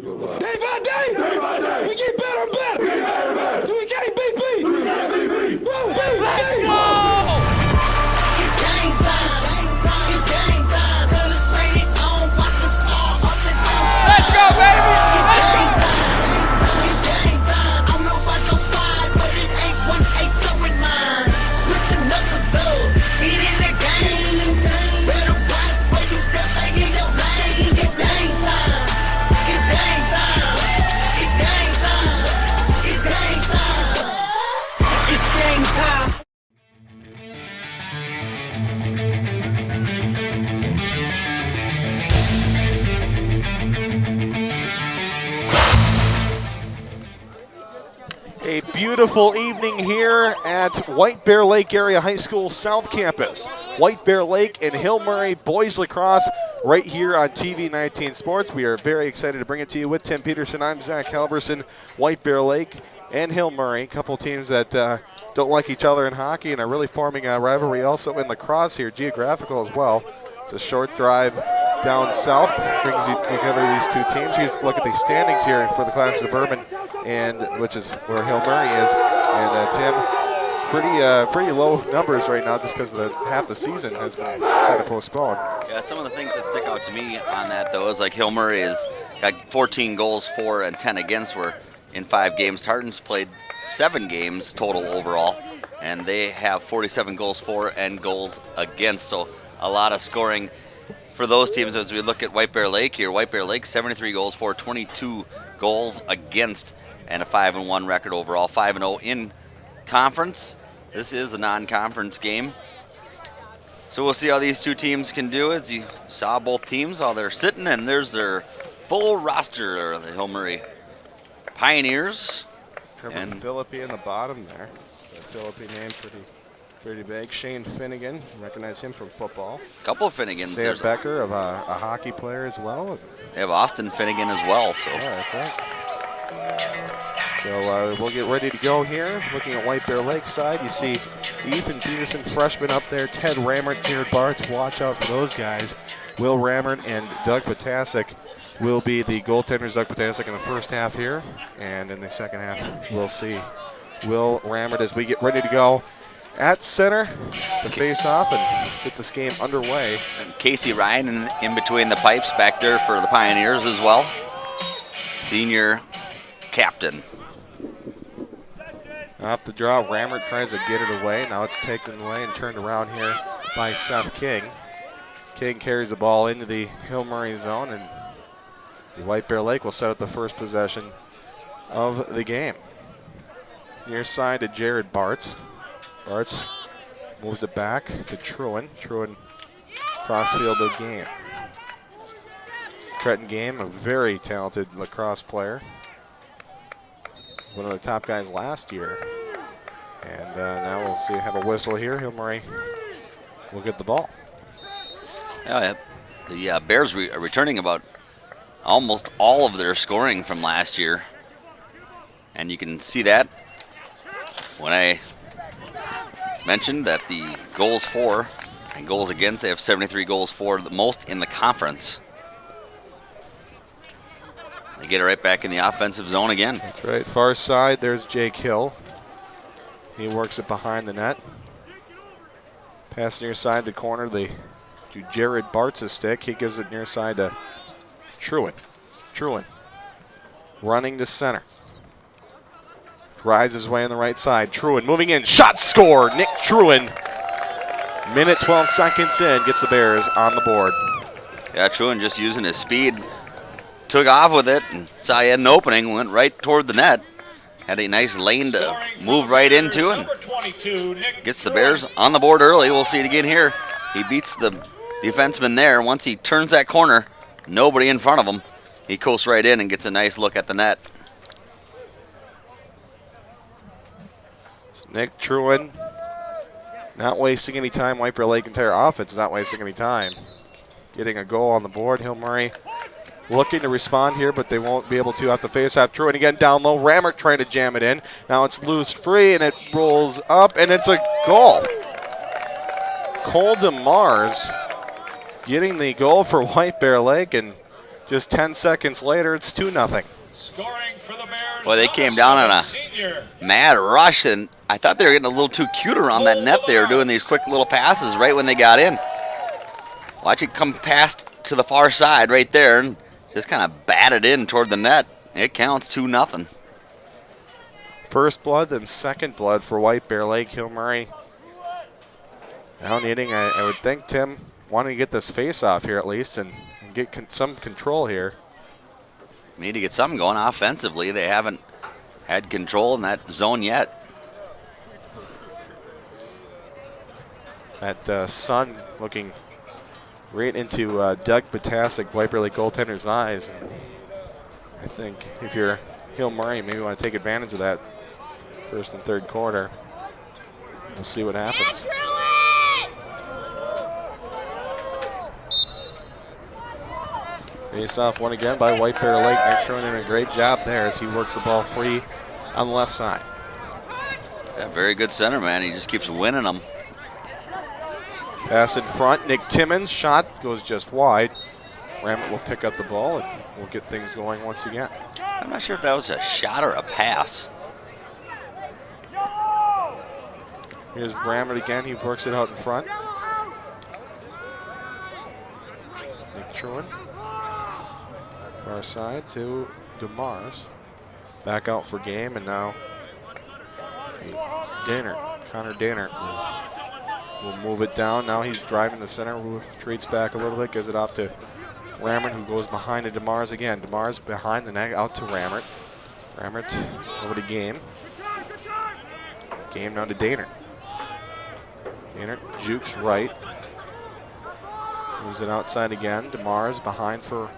Day by day, we get better and better. So we can't be beat. Let's go! It's game time. It's game time. Colors painted on, watch the star up the show. Let's go, baby. It's game time. It's game time. I don't know about your squad, but it ain't 1-8 with mine. Put your knuckles up. Get in the game. Better watch where you step back in your lane. It's game time. It's game time. It's game time. It's game time. It's game time. A beautiful evening here at White Bear Lake Area High School South Campus. White Bear Lake and Hill Murray boys lacrosse right here on TV 19 Sports. We are very excited to bring it to you with Tim Peterson. I'm Zach Halverson. White Bear Lake and Hill Murray, a couple teams that don't like each other in hockey and are really forming a rivalry also in lacrosse here, geographical as well. It's a short drive down south, brings you together these two teams. You look at the standings here for the Class of Bourbon, and which is where Hill Murray is. And Tim, pretty low numbers right now just because half the season has been kind of postponed. Yeah, some of the things that stick out to me on that, though, is like Hill Murray has got 14 goals for and 10 against were in 5 games. Tartan's played 7 games total overall, and they have 47 goals for and goals against. So a lot of scoring for those teams as we look at White Bear Lake here. White Bear Lake, 73 goals for, 22 goals against, and a 5-1 record overall, 5-0 in conference. This is a non-conference game. So we'll see how these two teams can do. As you saw both teams, how they're sitting, and there's their full roster, the Hill Murray Pioneers. Trevor Philippi in the bottom there. The Philippi name pretty big. Shane Finnegan, recognize him from football. A couple of Finnegans. Sam Becker, of a hockey player as well. They have Austin Finnegan as well. So. Yeah, that's right. So we'll get ready to go here. Looking at White Bear Lake side, you see Ethan Peterson, freshman up there. Ted Rammert, Jared Bartz. Watch out for those guys. Will Rammert and Doug Potasic will be the goaltenders. Doug Potasic in the first half here, and in the second half we'll see Will Rammert as we get ready to go at center to face off and get this game underway. And Casey Ryan in between the pipes back there for the Pioneers as well. Senior captain. Off the draw, Rammert tries to get it away. Now it's taken away and turned around here by Seth King. King carries the ball into the Hill Murray zone, and the White Bear Lake will set up the first possession of the game. Near side to Jared Bartz. Bartz moves it back to Truin. Truin crossfield of Game. Trenton Game, a very talented lacrosse player. One of the top guys last year. And now we'll see, have a whistle here. Hill Murray will get the ball. Yeah, the Bears are returning about almost all of their scoring from last year. And you can see that when I mentioned that the goals for and goals against, they have 73 goals for, the most in the conference. They get it right back in the offensive zone again. That's right. Far side, there's Jake Hill. He works it behind the net. Pass near side to corner to Jared Bartz's stick. He gives it near side to Truin. Truin running to center. Drives his way on the right side. Truin moving in. Shot score. Nick Truin. Minute 12 seconds in. Gets the Bears on the board. Yeah, Truin just using his speed. Took off with it and saw he had an opening. Went right toward the net. Had a nice lane to move right into and gets the Bears on the board early. We'll see it again here. He beats the defenseman there. Once he turns that corner, nobody in front of him. He coasts right in and gets a nice look at the net. So Nick Truin not wasting any time. White Bear Lake entire offense is not wasting any time. Getting a goal on the board. Hill Murray looking to respond here, but they won't be able to off the face-off. Truin again down low. Rammert trying to jam it in. Now it's loose free, and it rolls up, and it's a goal. Cole DeMars getting the goal for White Bear Lake, and just 10 seconds later, it's 2-0. Scoring for the Bears. Well, they came down on a senior. mad rush, and I thought they were getting a little too cute around that net. They were doing these quick little passes right when they got in. Watch it come past to the far side right there and just kind of bat it in toward the net. It counts 2-0. First blood, then second blood for White Bear Lake. Hill Murray now needing, I would think, Tim, wanting to get this face off here at least and get some control here. Need to get something going offensively. They haven't had control in that zone yet. That sun looking right into Doug Batasic, White Bear Lake goaltender's eyes. And I think if you're Hill Murray, maybe want to take advantage of that first and third quarter. We'll see what happens. Face off one again by White Bear Lake. Nick Truman doing a great job there as he works the ball free on the left side. Yeah, very good center, man. He just keeps winning them. Pass in front. Nick Timmons' shot goes just wide. Ramett will pick up the ball and we'll get things going once again. I'm not sure if that was a shot or a pass. Here's Ramett again. He works it out in front. Nick Truman. Far side to DeMars. Back out for game, and now Connor Danner will move it down. Now he's driving the center, who retreats back a little bit, gives it off to Ramett, who goes behind to DeMars again. DeMars behind the net, out to Ramett. Ramett over to Game. Game now to Danner. Danner jukes right. Moves it outside again. DeMars behind for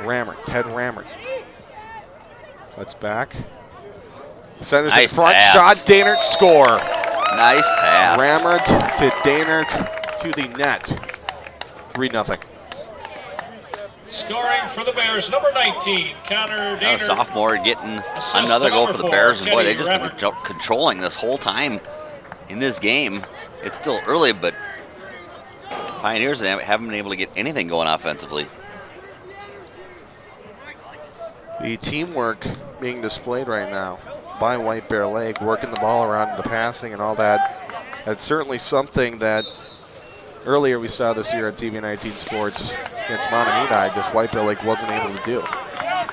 Ramett, Ted Ramett. Cuts back. Centers Nice in front. pass. Shot. Daynard score. Nice pass. Ramett to Daynard to the net. 3-0. Scoring for the Bears, number 19, Connor A Daynard. sophomore getting Assist another to goal number for the 4, Bears. And boy, Teddy they've just been controlling this whole time in this game. It's still early, but Pioneers haven't been able to get anything going offensively. The teamwork being displayed right now by White Bear Lake, working the ball around, the passing and all that. That's certainly something that earlier we saw this year on TV 19 Sports against Montemedi, just White Bear Lake wasn't able to do.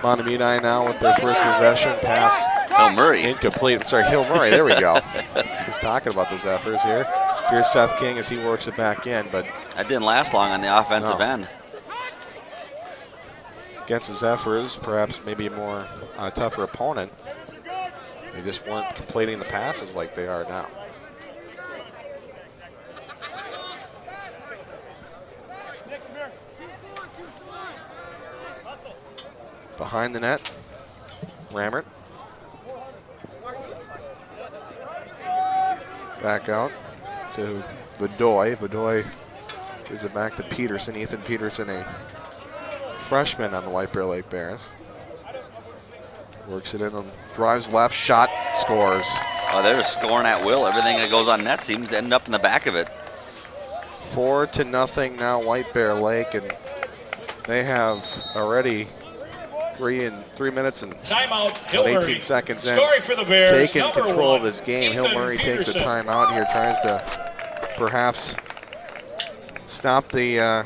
Montemedi now with their first possession, pass Hill Murray. incomplete. I'm sorry, Hill Murray, there we go. He's talking about the Zephyrs here. Here's Seth King as he works it back in, but That didn't last long on the offensive No. end. against the Zephyrs, perhaps maybe a more tougher opponent. They just weren't completing the passes like they are now. Behind the net, Ramett. Back out to Vadoy. Vadoy gives it back to Peterson. Ethan Peterson, a freshman on the White Bear Lake Bears. Works it in and drives left, shot, scores. Oh, they're just scoring at will. Everything that goes on net seems to end up in the back of it. 4-0 now, White Bear Lake, and they have already 3 minutes and Timeout, Hill about Murray. 18 seconds in, Scoring for the Bears, taking number control 1, of this game. Hill Ethan Murray takes a Peterson. timeout here, tries to perhaps stop the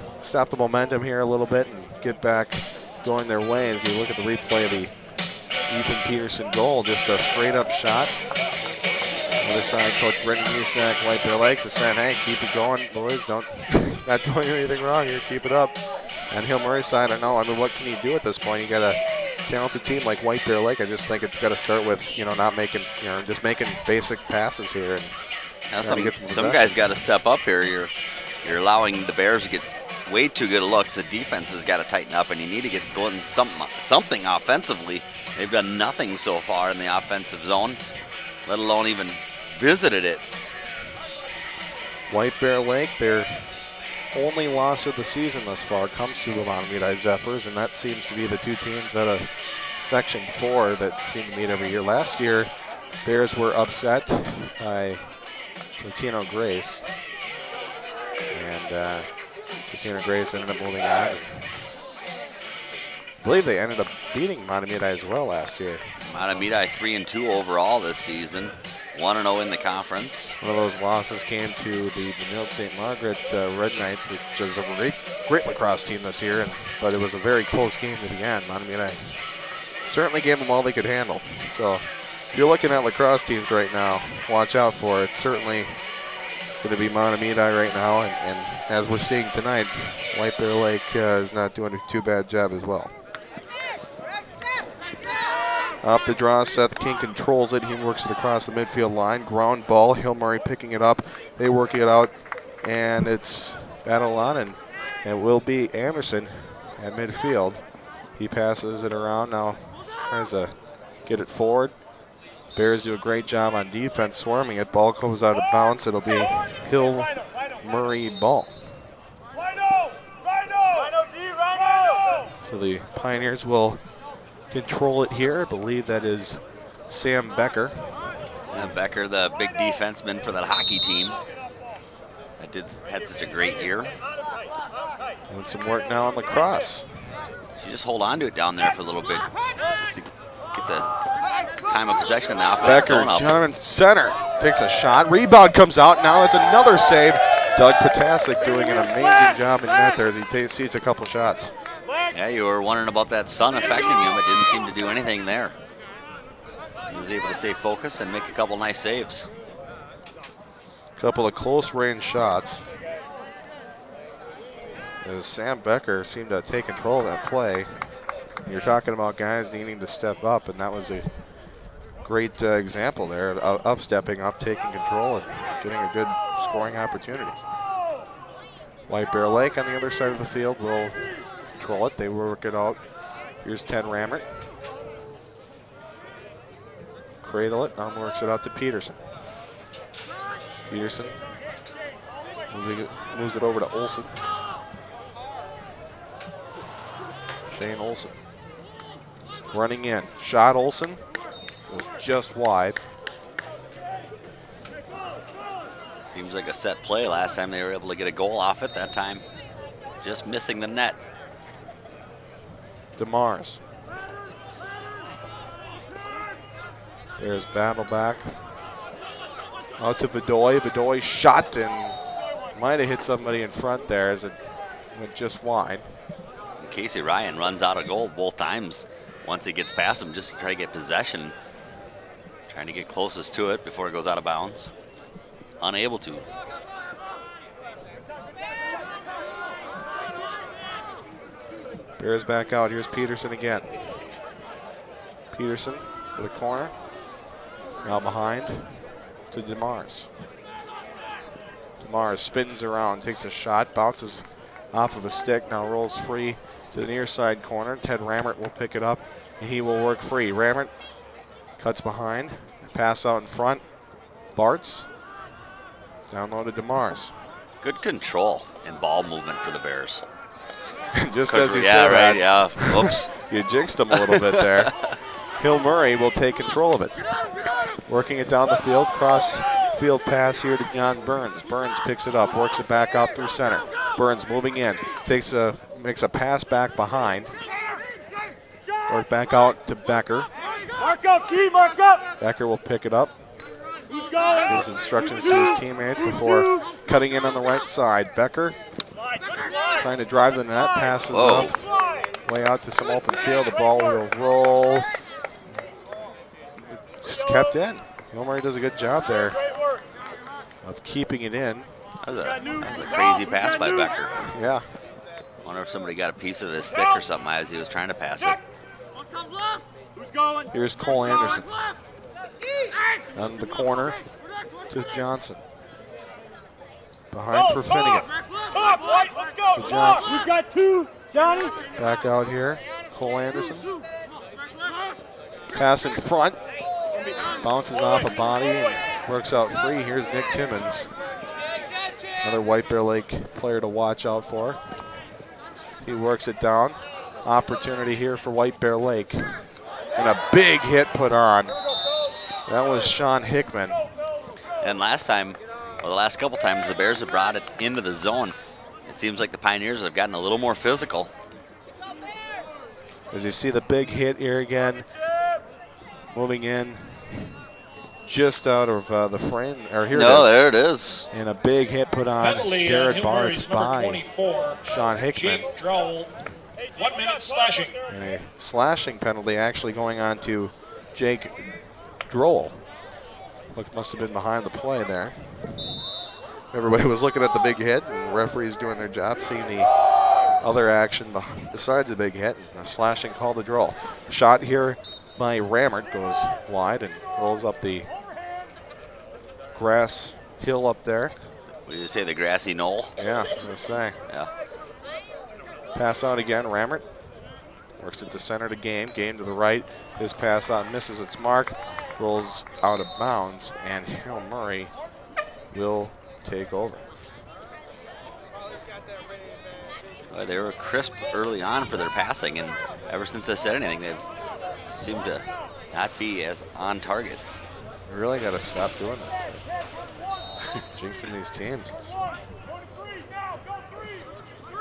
momentum here a little bit and get back going their way. As you look at the replay of the Ethan Peterson goal, just a straight up shot. Other side, Coach Brendan Husak, White Bear Lake, just saying, hey, keep it going, boys. Don't, not doing anything wrong here. Keep it up. And Hill Murray's side, I know. I mean, what can you do at this point? You got a talented team like White Bear Lake. I just think it's got to start with, not making, just making basic passes here. And Now trying to get some some possession. guys got to step up here. You're allowing the Bears to get way too good looks. The defense has got to tighten up, and you need to get going something offensively. They've done nothing so far in the offensive zone, let alone even visited it. White Bear Lake, their only loss of the season thus far comes to the Montemedi Zephyrs, and that seems to be the two teams out of Section 4 that seem to meet every year. Last year, Bears were upset by Latino Grace, and Latino Grace ended up moving on. I believe they ended up beating Matamidi as well last year. Matamidi 3-2 overall this season, 1-0 in the conference. One of those losses came to the Benilde St. Margaret Red Knights, which is a great lacrosse team this year, but it was a very close game to the end. Matamidi certainly gave them all they could handle. So if you're looking at lacrosse teams right now, watch out for it. It's certainly going to be Matamidi right now, and as we're seeing tonight, White Bear Lake is not doing a too bad job as well. Off the draw, Seth King controls it. He works it across the midfield line. Ground ball, Hill Murray picking it up. They work it out, and it's battle on, and it will be Anderson at midfield. He passes it around now, tries to get it forward. Bears do a great job on defense, swarming it. Ball comes out of bounds. It'll be Hill Murray ball. So the Pioneers will control it here. I believe that is Sam Becker. And Becker, the big defenseman for that hockey team that had such a great year. Doing some work now on lacrosse. You just hold on to it down there for a little bit just to get the time of possession now. Becker, John center, takes a shot. Rebound comes out. Now it's another save. Doug Potasic doing an amazing job in net there as he sees a couple shots. Yeah, you were wondering about that sun affecting him. It didn't seem to do anything there. He was able to stay focused and make a couple nice saves. Couple of close range shots. As Sam Becker seemed to take control of that play. You're talking about guys needing to step up, and that was a great example there of stepping up, taking control, and getting a good scoring opportunity. White Bear Lake on the other side of the field will control it. They work it out. Here's Ted Rammert. Cradle it, now works it out to Peterson. Peterson moves it over to Olsen. Shane Olsen. Running in. Shot Olsen. Was just wide. Seems like a set play. Last time they were able to get a goal off it. That time just missing the net. DeMars. There's battle back. Out to Vidoy. Vidoy shot and might have hit somebody in front there as it went just wide. Casey Ryan runs out of goal both times. Once he gets past him, just to try to get possession. Trying to get closest to it before it goes out of bounds. Unable to. Bears back out. Here's Peterson again. Peterson to the corner. Now behind to DeMars. DeMars spins around, takes a shot, bounces off of a stick, now rolls free to the near side corner. Ted Rammert will pick it up, and he will work free. Rammert cuts behind, pass out in front. Bartz down low to DeMars. Good control and ball movement for the Bears. Just as you said right, that, yeah. Whoops. you jinxed him a little bit there. Hill Murray will take control of it. Working it down the field, cross field pass here to John Burns. Burns picks it up, works it back out through center. Burns moving in, makes a pass back behind. Work back out to Becker. Mark up, Key, mark up. Becker will pick it up. Who's going? Gives instructions to his teammates before cutting in on the right side. Becker trying to drive the net, passes up, way out to some open field. The ball will roll. It's kept in. Hill Murray does a good job there of keeping it in. That was a crazy pass by Becker. Yeah. Wonder if somebody got a piece of his stick or something as he was trying to pass it. Who's going? Here's Cole Anderson. On the corner to Johnson. Behind for Finnegan. Come on, White, let's go. To Johnson. We've got two, Johnny. Back out here. Cole Anderson. Pass in front. Bounces off a body and works out free. Here's Nick Timmons. Another White Bear Lake player to watch out for. He works it down. Opportunity here for White Bear Lake. And a big hit put on. That was Sean Hickman. And last time, well, the last couple times, the Bears have brought it into the zone. It seems like the Pioneers have gotten a little more physical. As you see the big hit here again, moving in just out of the frame. Or here No, it is. there it is. And a big hit put on Penalty Jared on Bartz Hillmurray's number by 24. Sean Hickman. Jake Drowell, 1 minute slashing. And a slashing penalty actually going on to Jake Droll. Must have been behind the play there. Everybody was looking at the big hit, and referees doing their job, seeing the other action besides the big hit. And a slashing call to Droll. Shot here by Rammert goes wide and rolls up the grass hill up there. What did you say, the grassy knoll? Yeah, I was going to say. Yeah. Pass out again, Rammert. Works it to center to Game. Game to the right. His pass out misses its mark. Rolls out of bounds, and Hillmurray will take over. Well, they were crisp early on for their passing, and ever since I said anything, they've seemed to not be as on target. We really got to stop doing that. Jinxing these teams.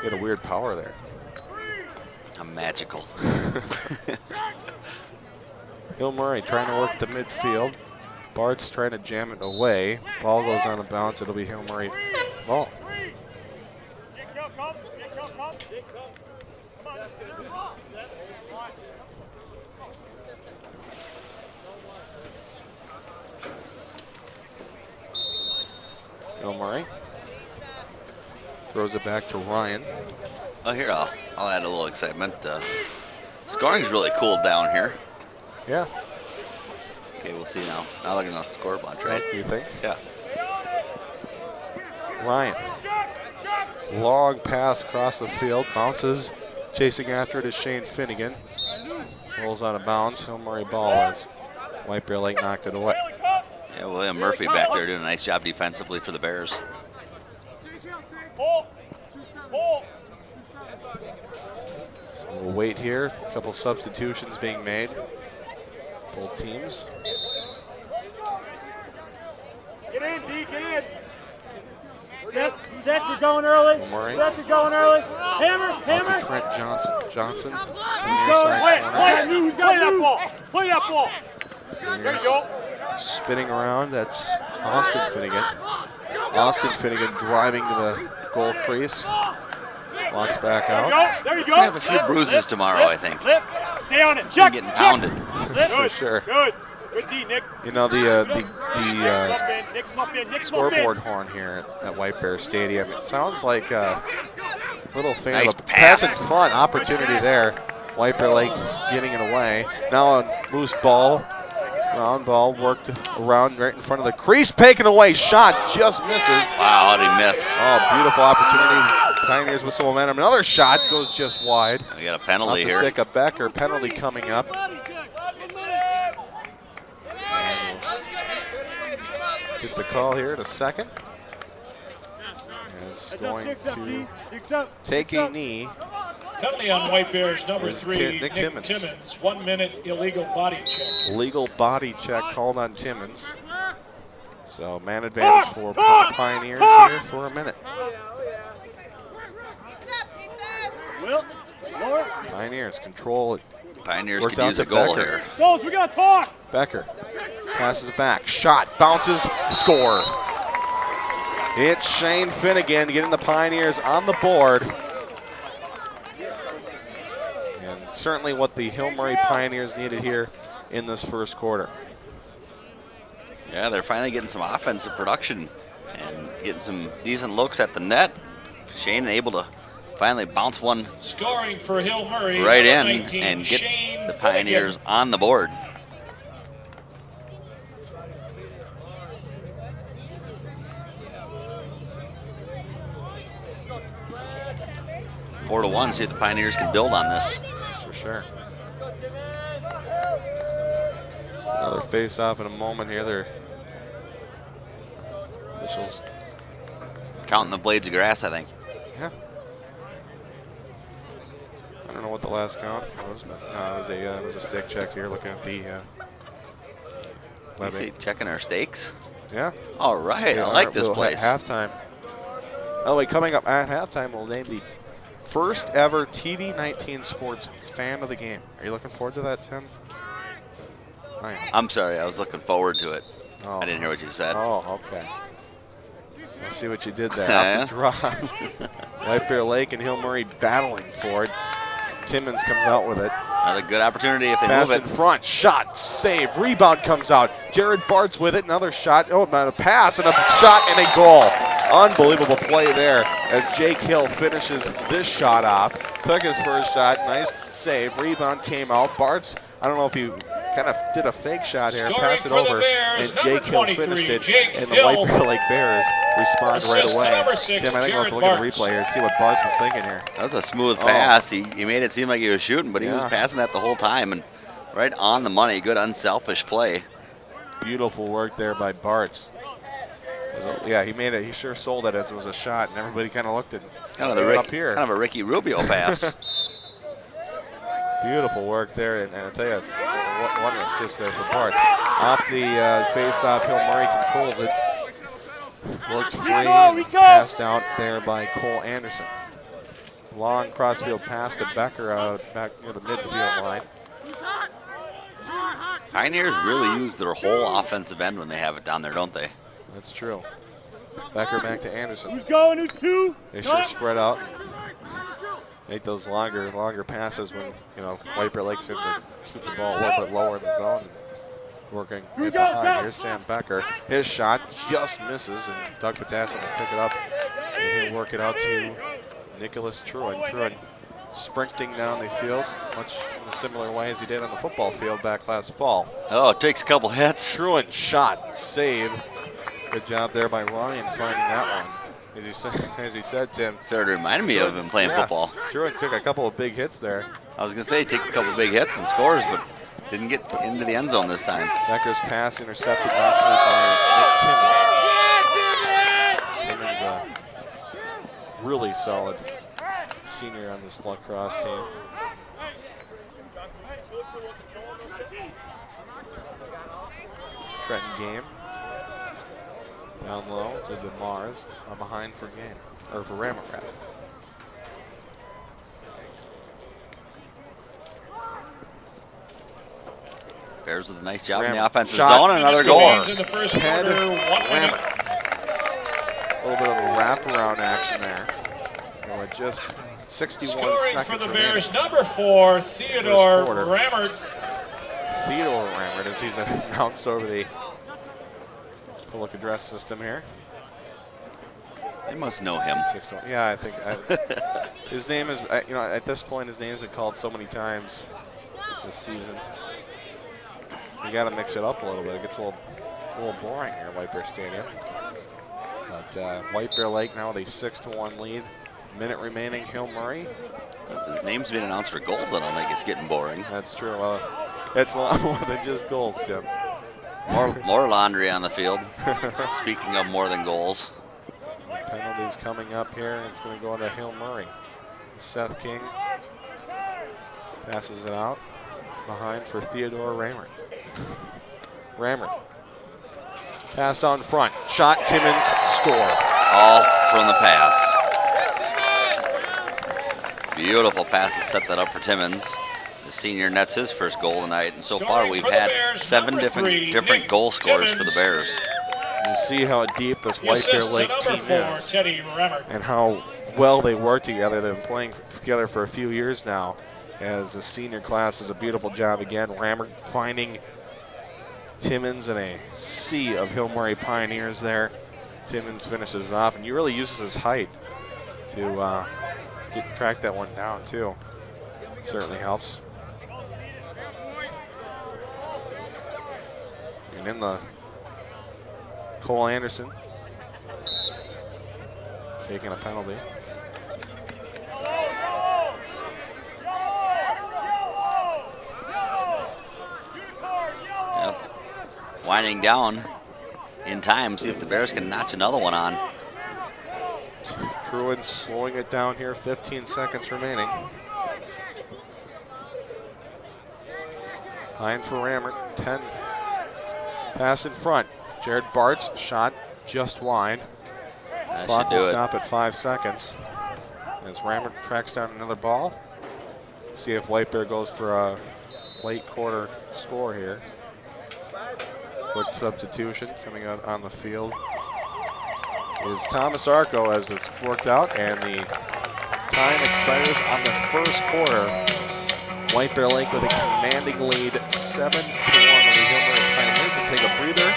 Get a weird power there. I'm magical. Hillmurray trying to work to midfield. Bart's trying to jam it away. Ball goes on the bounce. It'll be Hillmurray ball. Hillmurray throws it back to Ryan. Oh, here, I'll add a little excitement. Scoring's really cooled down here. Yeah. Okay, we'll see now. Now looking at the score bunch, right? You think? Yeah. Ryan. Long pass across the field. Bounces. Chasing after it is Shane Finnegan. Rolls out of bounds. Hillmurray ball as White Bear Lake knocked it away. Yeah, William Murphy back there doing a nice job defensively for the Bears. So we'll wait here. A couple substitutions being made. Both teams. Get in, D, get in. Set, you're going early. Murray. Set, you're going early. Hammer, Out hammer. to Trent Johnson. Johnson to the near Go, side corner. play that ball. Play that ball. There you go. Spinning around, that's Austin Finnegan. Austin Finnegan driving to the goal crease. Walks back out. There you He's gonna have a few bruises tomorrow, I think. Lift. Stay on it. Been Check. getting pounded. Lift. For sure. Good. Good D, Nick. You know, Nick slump in. Nick slump in. scoreboard horn here at White Bear Stadium, it sounds like a little fan Nice of a pass. passing fun opportunity there. White Bear Lake getting it away. Now a loose ball. Round ball worked around right in front of the crease, taken away. Shot just misses. Wow, how'd he miss? Oh, beautiful opportunity. Pioneers with some momentum. Another shot goes just wide. We got a Off penalty the here. stick of Becker. Penalty coming up. Get the call here in a second. Is going to take a knee. Penalty on White Bears, number Here's 3, Nick Nick Timmons. Timmons. 1 minute illegal body check. Legal body check called on Timmons. So man advantage for Pioneers here for a minute. Pioneers control it. Pioneers Worked could out use a to goal Becker. here. Goals, we got to talk. Becker passes back. Shot. Bounces. Score. It's Shane Finnegan getting the Pioneers on the board. And certainly what the Hillmurray Pioneers needed here in this first quarter. Yeah, they're finally getting some offensive production and getting some decent looks at the net. Shane able to finally bounce one Scoring for Hillmurray. right in 19, and get Shane the Pioneers Finnegan. on the board. Four to 1, see if the Pioneers can build on this. That's for sure. Another face-off in a moment here. Their officials. Counting the blades of grass, I think. Yeah. I don't know what the last count was, but it was a stick check here. Looking at the You Levy. see, checking our stakes. Yeah. All right, I like this place. Halftime. Oh wait, coming up at halftime, we'll name the first ever TV 19 Sports fan of the game. Are you looking forward to that, Tim? I am. I'm sorry, I was looking forward to it. Oh. I didn't hear what you said. Oh, okay. I see what you did there. Yeah. Off the draw. White Bear Lake and Hill Murray battling for it. Timmons comes out with it. Another good opportunity if they Pass move in it. front, shot, save, rebound comes out. Jared Bartz with it, another shot. Oh, a pass and a shot and a goal. Unbelievable play there as Jake Hill finishes this shot off. Took his first shot, nice save. Rebound came out. Bartz, I don't know if he kind of did a fake shot here, Scoring pass it for the over, Bears, and number Jake Hill 23, finished it, Jake and the Hill. White Bear Lake Bears respond right Assist to away. number 6, Tim, I think we'll have to look Jared at the Bartz. replay here and see what Bartz was thinking here. That was a smooth Oh. pass. He made it seem like he was shooting, but he was Yeah. passing that the whole time and right on the money. Good unselfish play. Beautiful work there by Bartz. Yeah, he made it. He sure sold it as it was a shot, and everybody kind of looked at Kind of up here. kind of a Ricky Rubio pass. Beautiful work there, and I'll tell you, what an assist there for Bartz. Off the face-off, Hill Murray controls it. Worked free, passed out there by Cole Anderson. Long crossfield pass to Becker out back near the midfield line. Pioneers really use their whole offensive end when they have it down there, don't they? That's true. Becker back to Anderson. Who's going? Who's 2? They sure spread out. Make those longer passes when, White Bear Lake seems to keep the ball a little bit lower in the zone. Working it behind. Here's Sam Becker. His shot just misses, and Doug Potassium will pick it up, and he'll work it out to Nicholas Truin. Truin sprinting down the field, much in a similar way as he did on the football field back last fall. Oh, it takes a couple hits. Truin shot, save. Good job there by Ryan finding that one. As he said, Tim. Started reminding me of him playing football. Truin took a couple of big hits there. I was going to say take a couple big hits and scores, but didn't get into the end zone this time. Becker's pass intercepted nicely by Nick Timmons. Timmons, really solid senior on this lacrosse team. Trenton Game. Down low to the Mars. I'm behind for game. Or for Rammer, rather. Bears with a nice job in Rammer. the offensive Shot. zone and another goal. In the first Ted quarter, 1 Rammer. minute. A little bit of a wraparound action there. And with just 61 Scoring seconds for the remaining. Bears, number 4, Theodore quarter. Rammert. Theodore Rammert as he's announced over the public address system here. They must know him. 6-1. Yeah, I think his name is, at this point, his name's been called so many times this season. You got to mix it up a little bit. It gets a little boring here at White Bear Stadium. But White Bear Lake now with a 6-1 lead. Minute remaining. Hill Murray. If his name's been announced for goals, I don't think it's getting boring. That's true. Well, it's a lot more than just goals, Tim. More laundry on the field. Speaking of more than goals. Penalties coming up here. It's going to go to Hill Murray. Seth King passes it out behind for Theodore Rammert. Rammert. Pass on front. Shot, Timmons, score. All from the pass. Beautiful pass to set that up for Timmons. The senior nets his first goal tonight, and so far we've had 7 different goal scorers for the Bears. You see how deep this White Bear Lake team is Teddy Rammert. and how well they work together. They've been playing together for a few years now. As the senior class does a beautiful job again. Rammert finding Timmons in a sea of Hill Murray Pioneers there. Timmons finishes it off, and he really uses his height to track that one down too. It certainly helps. And in the Cole Anderson taking a penalty. Winding down in time, see if the Bears can notch another one on. Truin slowing it down here, 15 seconds remaining. Line for Rammert, 10. Pass in front. Jared Bartz, shot just wide. That Clock should will do it. stop at 5 seconds. as Rammer tracks down another ball. See if White Bear goes for a late quarter score here. Quick substitution coming out on the field is Thomas Arco as it's worked out, and the time expires on the first quarter. White Bear Lake with a commanding lead, 7-1 over the Hillmurray Pioneers. We'll take a breather.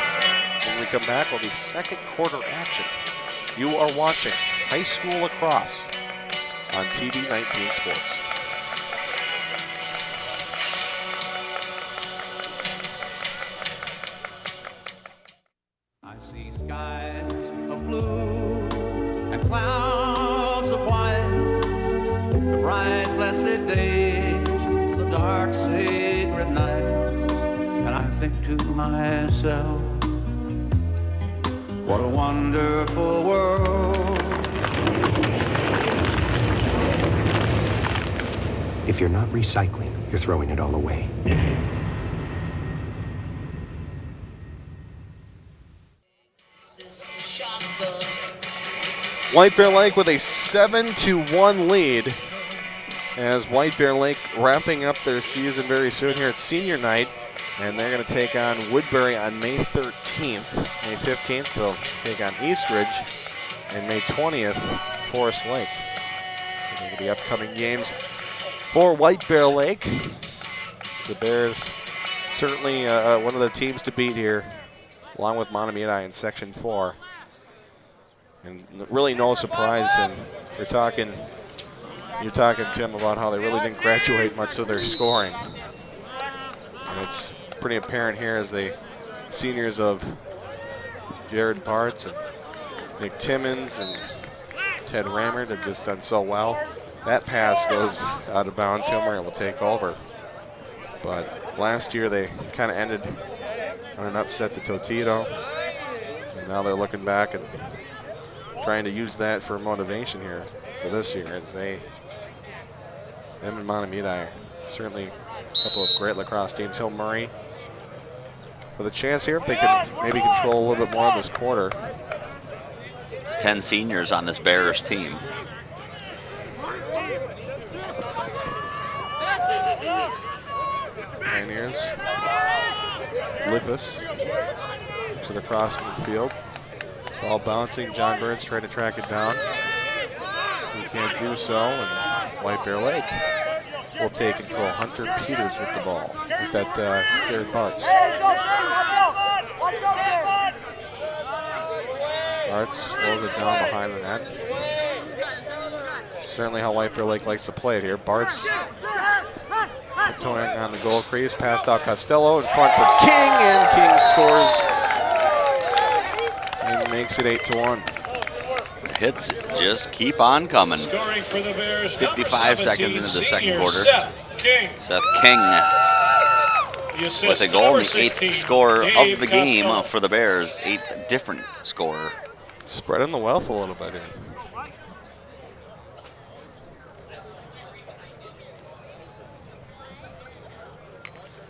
When we come back, will be second quarter action. You are watching high school lacrosse on TV 19 Sports. I see skies of blue and clouds of white, the bright blessed days, the dark sacred night, and I think to myself, what a wonderful world. If you're not recycling, you're throwing it all away. White Bear Lake with a 7-1 lead as White Bear Lake wrapping up their season very soon here at senior night, and they're going to take on Woodbury on May 13th. May 15th they'll take on Eastridge, and May 20th Forest Lake. So those are the upcoming games for White Bear Lake. The Bears certainly one of the teams to beat here, along with Mahtomedi in Section 4. And really no surprise, and you're talking, Tim, about how they really didn't graduate much of their scoring. And it's pretty apparent here as the seniors of Jared Bartz and Nick Timmons and Ted Rammert have just done so well. That pass goes out of bounds. Hillmurray will take over. But last year they kind of ended on an upset to Totito. And now they're looking back and trying to use that for motivation here for this year, as them and Mahtomedi are certainly a couple of great lacrosse teams. Hillmurray with a chance here if they can maybe control a little bit more of this quarter. 10 seniors on this Bears team. Pioneers. Lippis to the cross midfield. Ball bouncing. John Burns trying to track it down. He can't do so, and White Bear Lake will take control. Hunter Peters with the ball. With that Jared Bartz. Bartz slows it down behind the net. Certainly how White Bear Lake likes to play it here. Bartz tiptoeing on the goal crease, passed out Costello in front for King, and King scores and makes it 8-1. Hits just keep on coming. 55 seconds into the second quarter. Seth King with a goal, the 8th score of the game for the Bears. 8th different scorer. Spreading the wealth a little bit here.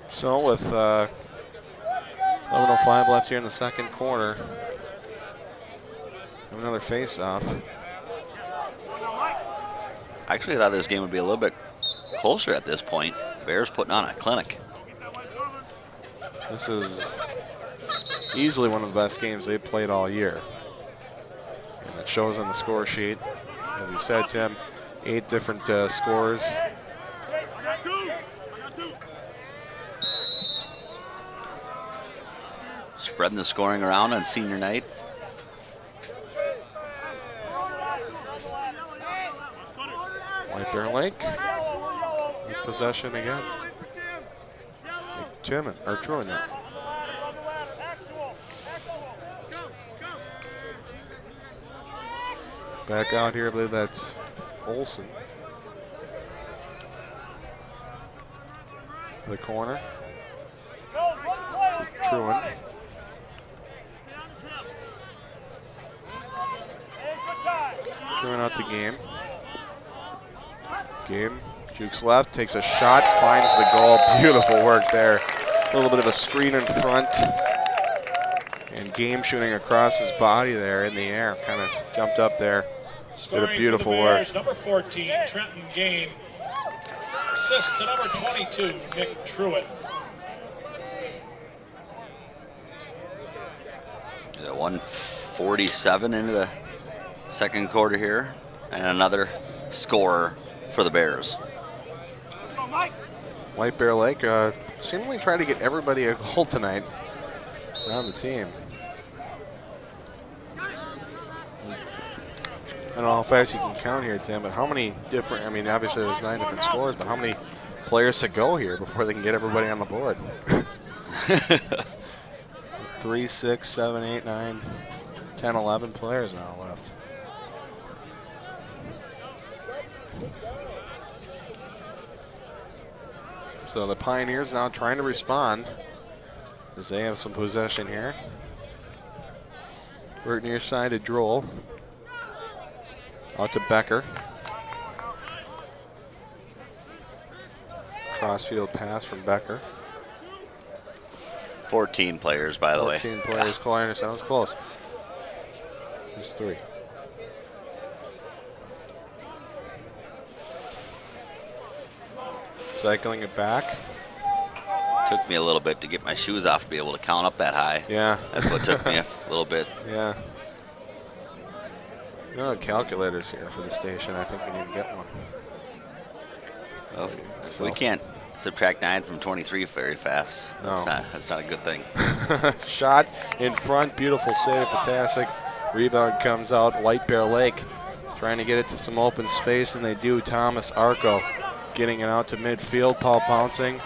So with 11:05 left here in the second quarter, another face-off. Actually, I thought this game would be a little bit closer at this point. Bears putting on a clinic. This is easily one of the best games they've played all year. And it shows on the score sheet. As you said, Tim, 8 different scores. Spreading the scoring around on senior night. White Bear Lake with possession again. Timmon, or Truman. Back out here, I believe that's Olson. The corner. Truman. Truman out to Game. Game jukes left, takes a shot, finds the goal. Beautiful work there. A little bit of a screen in front. And Game shooting across his body there in the air. Kind of jumped up there. Scoring beautiful for the work. Bears, number 14, Trenton Gain. Assist to number 22, Nick Truitt. Yeah, 1:47 into the second quarter here, and another score for the Bears. White Bear Lake seemingly trying to get everybody a goal tonight around the team. I don't know how fast you can count here, Tim, but how many different, I mean, obviously there's 9 different scores, but how many players to go here before they can get everybody on the board? 3, 6, 7, 8, 9, 10, 11 players now left. So the Pioneers now trying to respond as they have some possession here. Right near side to Droll. Out to Becker. Crossfield pass from Becker. 14 players, by the way. 14 players. Cole Anderson. That was close. There's 3. Cycling it back. Took me a little bit to get my shoes off to be able to count up that high. Yeah. That's what took me a little bit. Yeah. No calculators here for the station. I think we need to get one. Well, we can't subtract 9 from 23 very fast. No. That's not a good thing. Shot in front. Beautiful save. Fantastic. Rebound comes out. White Bear Lake trying to get it to some open space, and they do. Thomas Arco getting it out to midfield. Paul bouncing.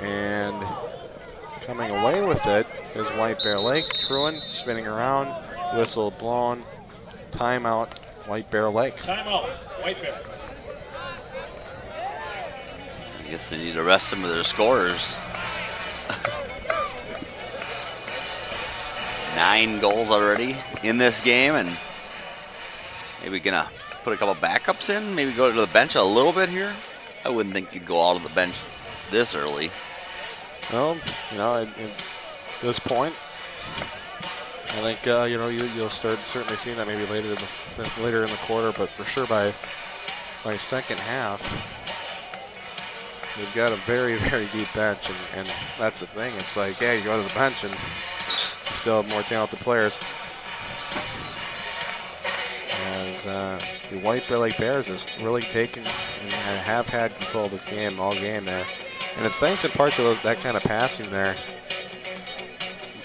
And coming away with it is White Bear Lake. Truin spinning around. Whistle blown. Timeout. White Bear Lake. Timeout, White Bear. I guess they need to rest some of their scorers. 9 goals already in this game, and maybe gonna put a couple backups in, maybe go to the bench a little bit here. I wouldn't think you'd go out of the bench this early. Well, you know, at this point, I think you know you'll start certainly seeing that maybe later in the quarter, but for sure by second half, they've got a very, very deep bench, and that's the thing. It's like, yeah, you go to the bench and you still have more talented players. As the White Bear Lake Bears is really taken and have had control of this game all game there. And it's thanks in part to that kind of passing there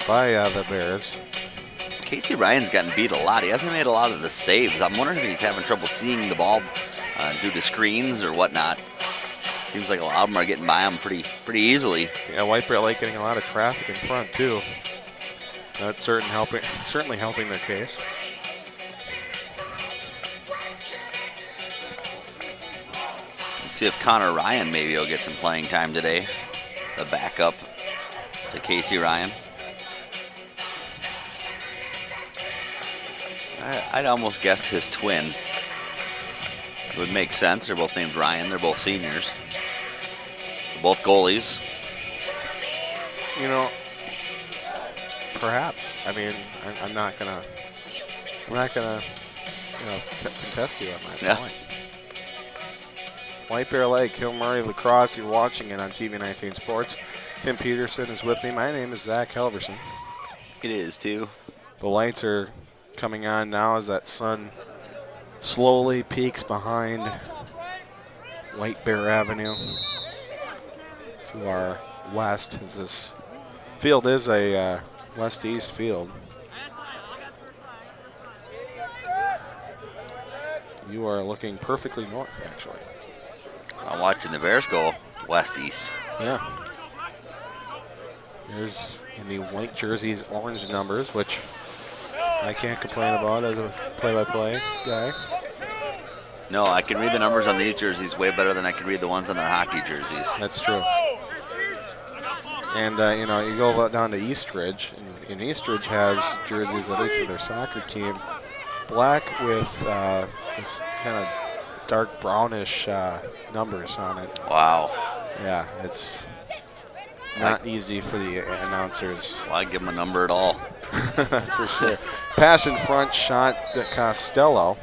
by the Bears. Casey Ryan's gotten beat a lot. He hasn't made a lot of the saves. I'm wondering if he's having trouble seeing the ball due to screens or whatnot. Seems like a lot of them are getting by him pretty easily. Yeah, White Bear Lake getting a lot of traffic in front too. That's certainly helping their case. Let's see if Connor Ryan maybe will get some playing time today. The backup to Casey Ryan. I'd almost guess his twin. It would make sense. They're both named Ryan. They're both seniors. They're both goalies. You know, perhaps. I mean, I'm not gonna, you know, contest you on that point. White Bear Lake, Hill Murray Lacrosse. You're watching it on TV 19 Sports. Tim Peterson is with me. My name is Zach Helverson. It is too. The lights are coming on now as that sun slowly peaks behind White Bear Avenue to our west, as this field is a west-east field. You are looking perfectly north, actually. I'm watching the Bears go west-east. Yeah. There's in the white jerseys, orange numbers, which I can't complain about as a play-by-play guy. No, I can read the numbers on these jerseys way better than I can read the ones on their hockey jerseys. That's true. And, you know, you go down to Eastridge, and Eastridge has jerseys, at least for their soccer team, black with this kind of dark brownish numbers on it. Wow. Yeah, it's not easy for the announcers. Well, I give them a number at all. That's for sure. Pass in front, shot to Costello.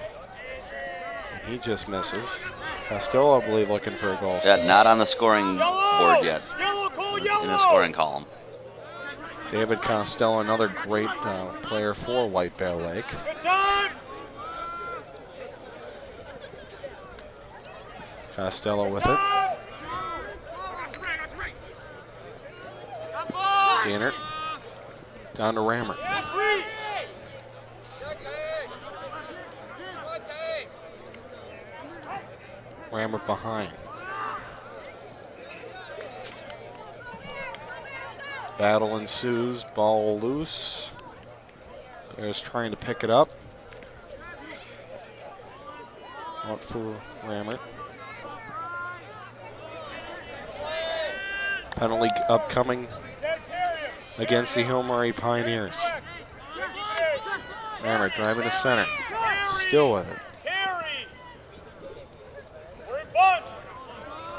he just misses. Costello, I believe, looking for a goal. Yeah, not on the scoring board yet Yellow, call in yellow. the scoring column. David Costello, another great player for White Bear Lake. Good time. Costello with it. Danner down to Rammer. Rammer behind. Battle ensues, ball loose. Bears trying to pick it up. Out for Rammer. Penalty upcoming against the Hill Murray Pioneers. Rammer driving to center. Still with it.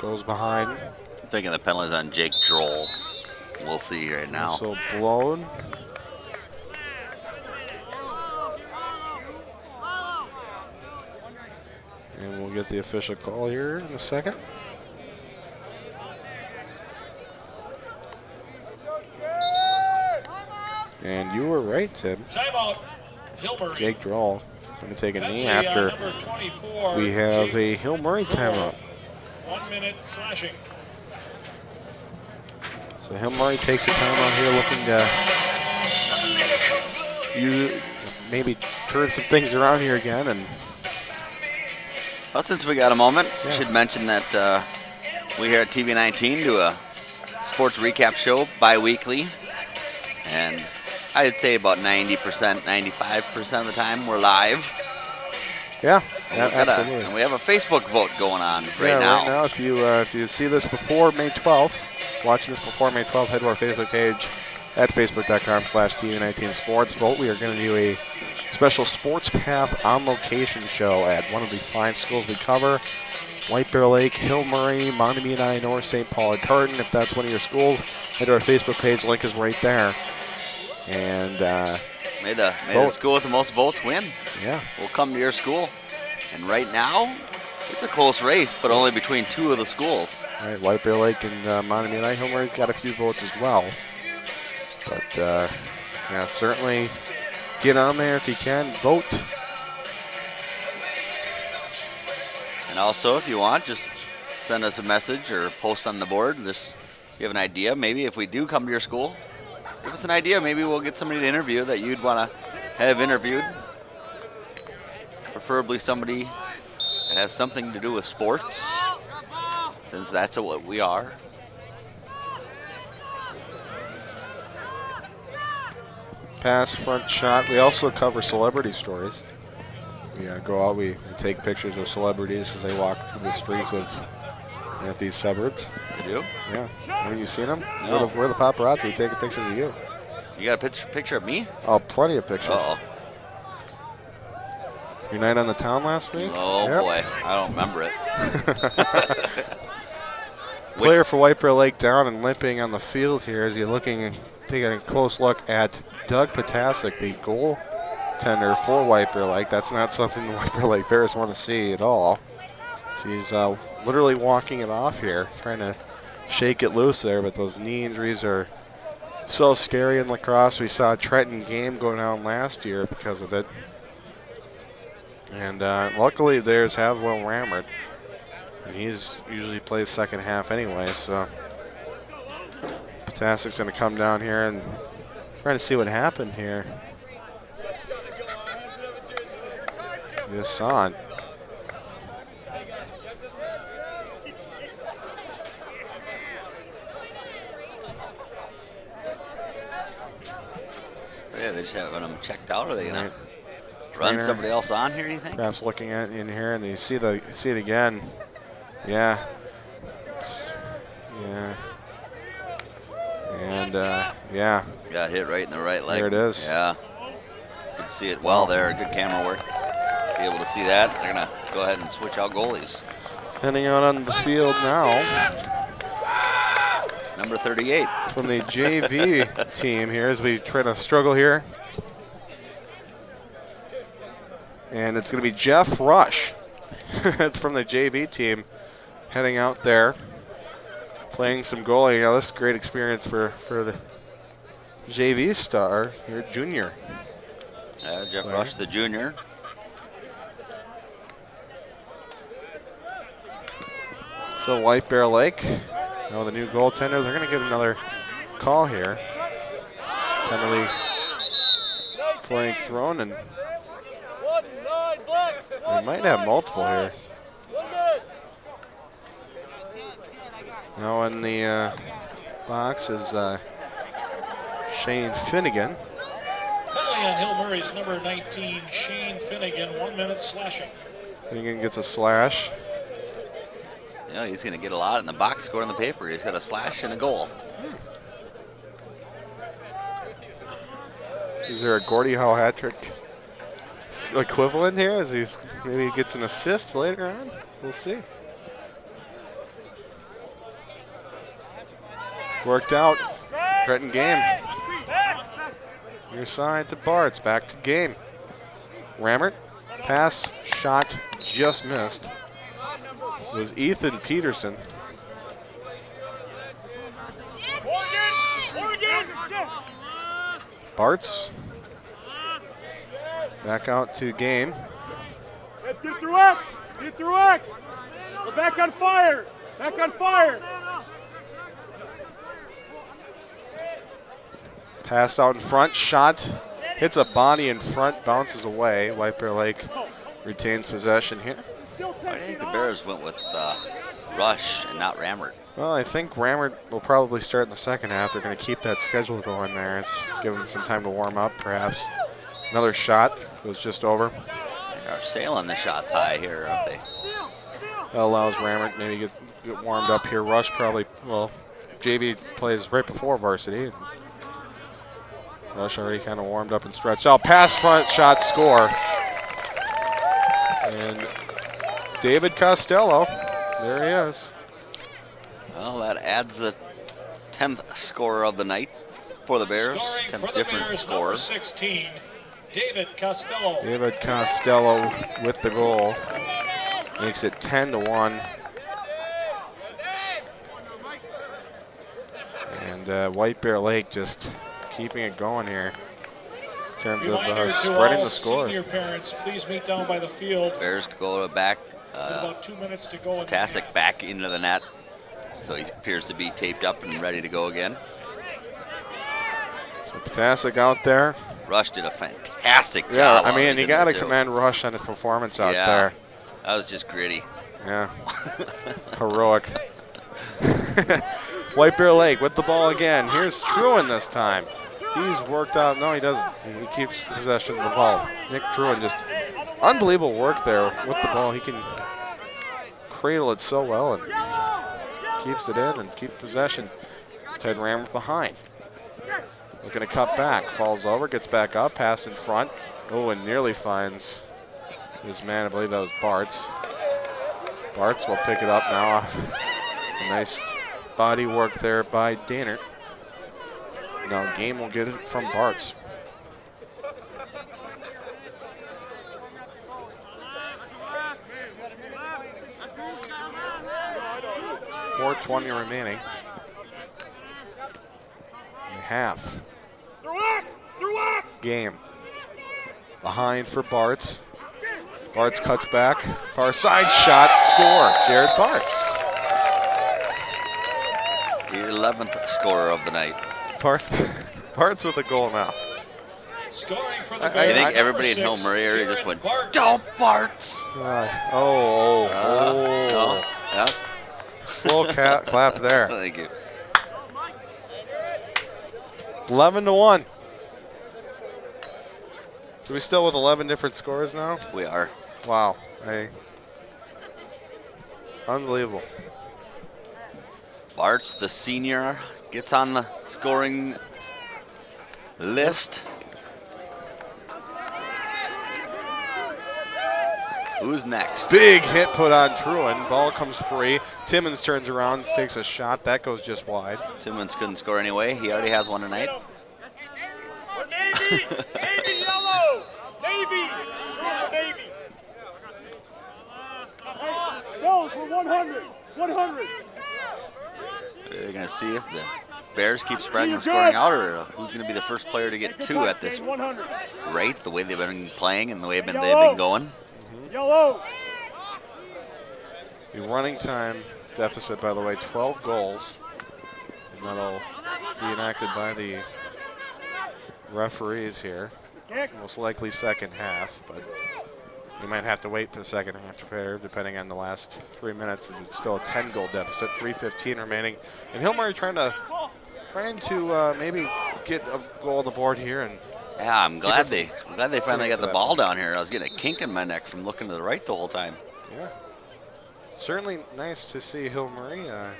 Goes behind. I'm thinking the penalty's on Jake Droll. We'll see right now. So blown. And we'll get the official call here in a second. And you were right, Tim. Timeout. Hill Murray. Jake Droll going to take a knee Penalty on after number 24, we have Jake a Hill Murray timeout. 1 minute slashing. So Hill Murray takes a timeout here, looking to maybe turn some things around here again. And Well, since we got a moment, Yeah. I should mention that we here at TV19 do a sports recap show bi-weekly. And I'd say about 90%, 95% of the time we're live. yeah, And we've got absolutely. and we have a Facebook vote going on right Yeah, now. right now, if you see this before May 12th, watching this before May 12th, head to our Facebook page at facebook.com/TV19sports. Vote. We are going to do a special Sports Path on location show at one of the 5 schools we cover: White Bear Lake, Hill Murray, Montemagny, North St. Paul, and Tartan. If that's one of your schools, head to our Facebook page. Link is right there. And May the Vote. school with the most votes win. yeah, We'll come to your school. And right now, it's a close race, but only between 2 of the schools. all right, White Bear Lake and Montemagny. Hill Murray's got a few votes as well. But yeah, certainly get on there if you can. Vote. And also, if you want, just send us a message or post on the board. Just give an idea. Maybe if we do come to your school, give us an idea. Maybe we'll get somebody to interview that you'd want to have interviewed. Preferably somebody that has something to do with sports, since that's what we are. Pass, front shot. We also cover celebrity stories. We go out, we take pictures of celebrities as they walk through the streets of these suburbs. You do? Yeah. Haven't you seen them? No. We're the paparazzi. We take pictures of you. You got a picture of me? Oh, plenty of pictures. Uh-oh. Your night on the town last week? Oh, Yep. boy. I don't remember it. Player for White Bear Lake down and limping on the field here as you're taking a close look at Doug Potasic, the goaltender for White Bear Lake. That's not something the White Bear Lake Bears want to see at all. So he's literally walking it off here, trying to shake it loose there, but those knee injuries are so scary in lacrosse. We saw Trenton Game go down last year because of it. And luckily there's Havwell Rammert. And he's usually plays second half anyway, so Potasic's going to come down here and try to see what happened here. This on. Yeah, they just having them checked out. Are they going Right. to run Trainer. somebody else on here, do you think? Perhaps looking at in here, and you see it again. Yeah. Yeah. And yeah. Got hit right in the right leg. There it is. Yeah. You can see it well there. Good camera work. Be able to see that. They're going to go ahead and switch out goalies. Heading out on the field now Number 38. from the JV team here as we try to struggle here. And it's going to be Jeff Rush from the JV team heading out there, playing some goalie. You know, this is a great experience for the JV star, your junior. Jeff Rush, the junior. So White Bear Lake, now the new goaltender, they're going to get another call here. Penalty flag thrown, and they might have multiple here. Now in the box is Shane Finnegan. Penalty on Hill Murray's number 19, Shane Finnegan, 1 minute slashing. Finnegan gets a slash. Yeah, he's going to get a lot in the box score in the paper. He's got a slash and a goal. Is there a Gordie Howe hat trick equivalent here as maybe he gets an assist later on? We'll see. Worked out. Trenton game. Near side to Bartz. Back to game. Rammert. Pass. Shot. Just missed. It was Ethan Peterson. Bartz. Back out to game. Let's get through X. Get through X. We're back on fire. Back on fire. Pass out in front. Shot. Hits a body in front. Bounces away. White Bear Lake retains possession here. I think the Bears went with Rush and not Rammert. Well, I think Rammert will probably start in the second half. They're going to keep that schedule going there. It's give them some time to warm up, perhaps. Another shot was just over. They are sailing the shots high here, aren't they? That allows Rammert maybe get warmed up here. Rush probably, well, JV plays right before varsity. And Rush already kind of warmed up and stretched out. Pass front shot score. And David Costello, there he is. Well, that adds the 10th scorer of the night for the Bears. Scoring 10th for the different Bears, scorer. number 16, David Costello. David Costello with the goal. Makes it 10-1. And White Bear Lake just keeping it going here in terms of Reminder to spreading all the score. senior parents, please meet down by the field. Bears go back. With about 2 minutes to go. Tasic back into the net. So he appears to be taped up and ready to go again. So Potasic out there. Rush did a fantastic Yeah, job. I while mean, he's you in got to there, too. commend Rush on his performance out Yeah. there. That was just gritty. Yeah. Heroic. White Bear Lake with the ball again. Here's Truan this time. He's worked out. No, he doesn't. He keeps possession of the ball. Nick Truan, just unbelievable work there with the ball. He can cradle it so well and keeps it in and keep possession. Ted Rammert behind. Looking to cut back. Falls over, gets back up, pass in front. Oh, and nearly finds his man. I believe that was Bartz. Bartz will pick it up now. A nice body work there by Danner. Now Game will get it from Bartz. .420 remaining. And half. Game. Behind for Bartz. Bartz cuts back. Far side shot. Score. Jared Bartz. The 11th scorer of the night. Bartz with a goal now. Scoring for the I I Bears, think number everybody in 6, Hill Murray area just Jared went, Bartz. "Don't Bartz!" Oh. Yeah. Slow clap there. Thank you. 11-1. So we still with 11 different scores now? We are. Wow. Unbelievable. Bartz, the senior, gets on the scoring list. Who's next? Big hit put on Truan. Ball comes free. Timmons turns around, takes a shot. That goes just wide. Timmons couldn't score anyway. He already has one tonight. Navy! Navy yellow! Navy! Navy! Fellas, we're 100. 100. They're going to see if the Bears keep spreading and scoring out, or who's going to be the first player to get 2 at this 100. rate, the way they've been playing and the way they've been going. Yellow. The running time deficit, by the way, 12 goals. And that'll be enacted by the referees here. Most likely second half, but you might have to wait for the second half to prepare, depending on the last 3 minutes, as it's still a 10-goal deficit, 3:15 remaining. And Hillmurray trying to maybe get a goal on the board here. And yeah, I'm glad they finally got the ball down here. I was getting a kink in my neck from looking to the right the whole time. Yeah, certainly nice to see Hillmurray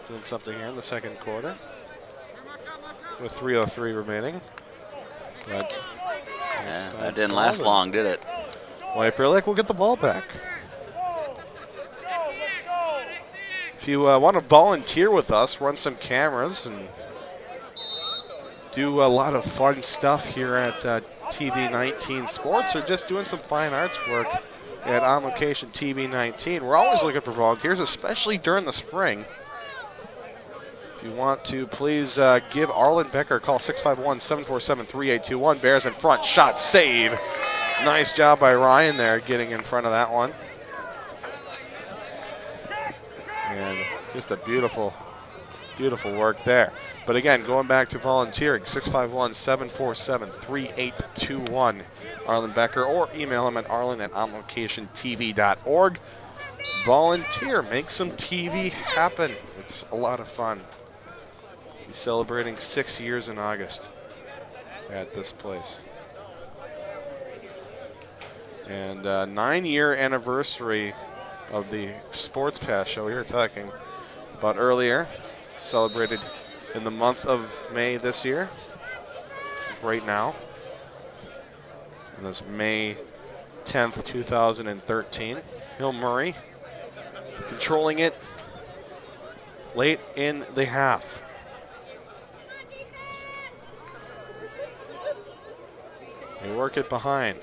doing something here in the second quarter with 3:03 remaining. But yeah, that didn't last long, did it? White Bear Lake will get the ball back. If you want to volunteer with us, run some cameras, and do a lot of fun stuff here at TV 19 Sports, or just doing some fine arts work at On Location TV 19, we're always looking for volunteers, especially during the spring. If you want to, please give Arlen Becker a call, 651-747-3821. Bears in front, shot, save. Nice job by Ryan there, getting in front of that one. And just a beautiful, beautiful work there. But again, going back to volunteering, 651-747-3821. Arlen Becker, or email him at arlen@onlocationtv.org. Volunteer, make some TV happen. It's a lot of fun. He's celebrating 6 years in August at this place. And 9-year anniversary of the Sports Pass show we were talking about earlier, celebrated in the month of May this year, right now. And this May 10th, 2013. Hillmurray controlling it late in the half. They work it behind.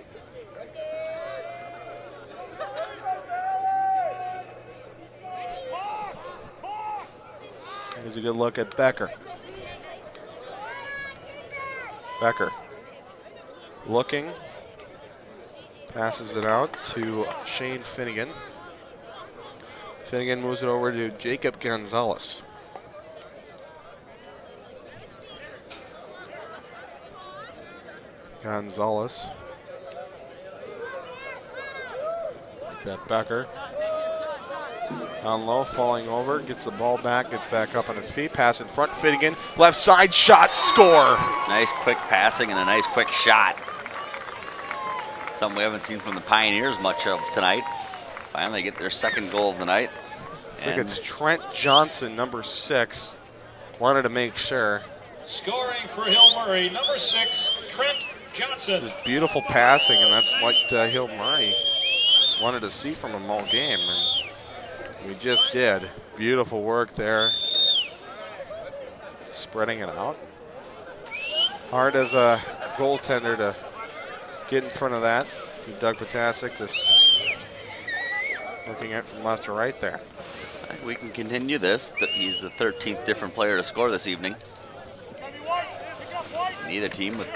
Here's a good look at Becker. Becker looking, passes it out to Shane Finnegan. Finnegan moves it over to Jacob Gonzalez. Gonzalez. Like that Becker. On low, falling over, gets the ball back, gets back up on his feet, pass in front, Finnegan, left side, shot, score. Nice quick passing and a nice quick shot. Something we haven't seen from the Pioneers much of tonight. Finally get their second goal of the night. I think it's Trent Johnson, number 6. Wanted to make sure. Scoring for Hillmurray, number 6, Trent Johnson. Just beautiful passing, and that's what Hillmurray wanted to see from him all game. And we just did. Beautiful work there. Spreading it out. Hard as a goaltender to get in front of that. Doug Potasic just looking at from left to right there. We can continue this. He's the 13th different player to score this evening. Neither team with.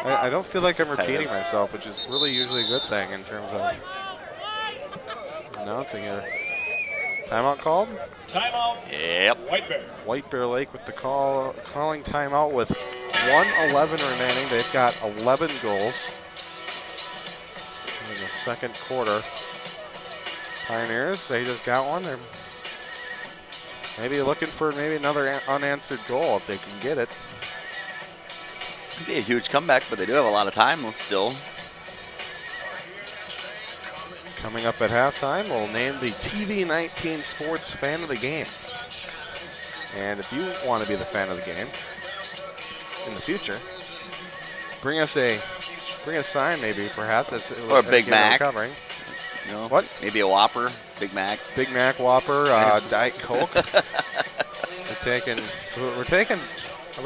I don't feel like I'm repeating myself, which is really usually a good thing in terms of announcing here. Timeout called? Timeout. Yep. White Bear. White Bear Lake with the calling timeout with 1:11 remaining. They've got 11 goals in the second quarter. Pioneers, they just got one. They're maybe looking for another unanswered goal if they can get it. It'd be a huge comeback, but they do have a lot of time still. Coming up at halftime, we'll name the TV 19 Sports Fan of the Game. And if you want to be the fan of the game in the future, bring a sign maybe, perhaps. Or a Big Mac. Covering. You know, what? Maybe a Whopper, Big Mac. Big Mac, Whopper, Diet Coke. We're taking.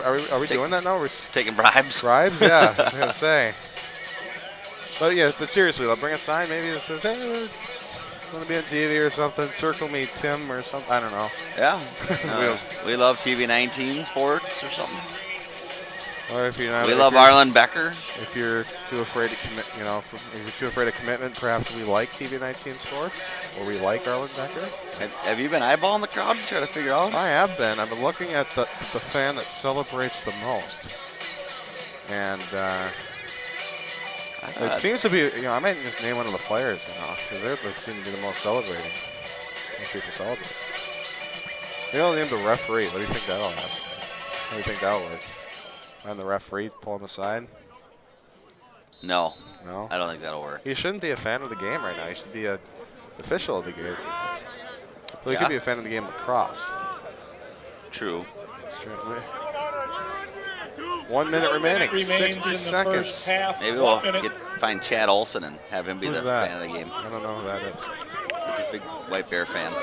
Are we doing that now? We're taking bribes. Bribes, yeah. I was gonna say. But yeah, but seriously, they'll bring a sign maybe that says, "Hey, Want to be on TV or something? Circle me Tim or something. I don't know. Yeah. We love TV 19 sports or something. Or if you're not, We love Arlen Becker. If you're too afraid to commit, if you're too afraid of commitment, perhaps we like TV 19 Sports, or we like Arlen Becker. Have you been eyeballing the crowd to try to figure out? I have been. I've been looking at the fan that celebrates the most, and it seems to be. I might just name one of the players, because they seem to be the most celebrating. Most people celebrate. They all named the referee. What do you think that'll have? How do you think that'll work? And the referee pull him aside? No. No? I don't think that'll work. He shouldn't be a fan of the game right now. He should be an official of the game. Well, he could be a fan of the game lacrosse. True. That's true. 1 minute remaining. 60 seconds. Maybe we'll find Chad Olson and have him be Who's the that? fan of the game. I don't know who that is. He's a big White Bear fan.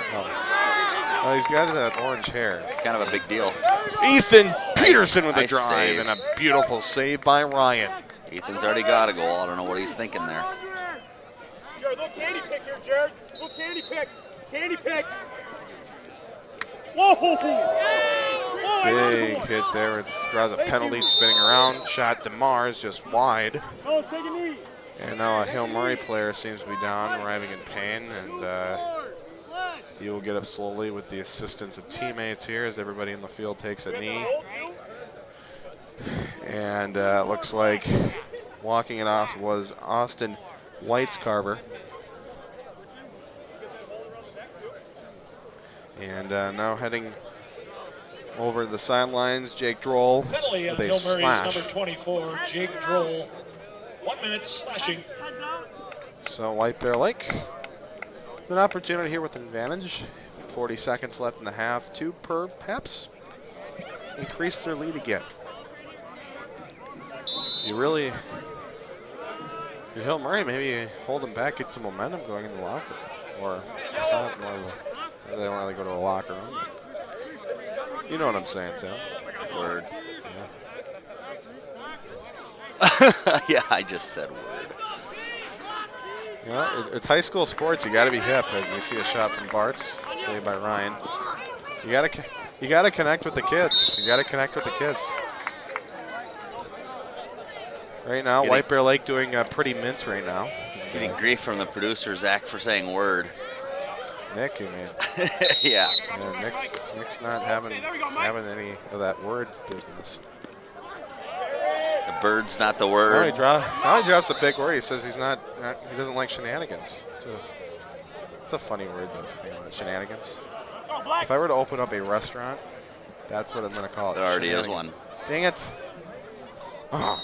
Oh, he's got that orange hair. It's kind of a big deal. Ethan Peterson with a Nice drive save. and a beautiful save by Ryan. Ethan's already got a goal. I don't know what he's thinking there. Jared, little candy pick here, Jared. Little candy pick. Candy pick. Whoa! Big hit there. It draws a penalty, spinning around. Shot to Mars, just wide. Oh, take a knee. And now a Hill Murray player seems to be down, arriving in pain, and he will get up slowly with the assistance of teammates here as everybody in the field takes a knee. And it looks like walking it off was Austin Whitescarver. And now heading over the sidelines, Jake Droll Penalty on with a Hill Murray's slash. number 24, Jake Droll. 1 minute slashing. So White Bear Lake, an opportunity here with an advantage. 40 seconds left in the half to perhaps increase their lead again. You're Hill Murray, maybe hold them back, get some momentum going in the locker room. Or decide more they don't really go to a locker room. You know what I'm saying, Tim. Word. Yeah. Yeah, I just said word. Well, it's high school sports. You got to be hip. As we see a shot from Bartz, saved by Ryan. You got to connect with the kids. You got to connect with the kids. Right now, White Bear Lake doing pretty mint right now. Getting grief from the producer, Zach, for saying word. Nick, you mean? Yeah. Nick's not having any of that word business. The bird's not the Now word. he drops a big word. He says he doesn't like shenanigans. It's a funny word, though, shenanigans. If I were to open up a restaurant, that's what I'm going to call it. There already is shenanigans. one. Dang it. Oh.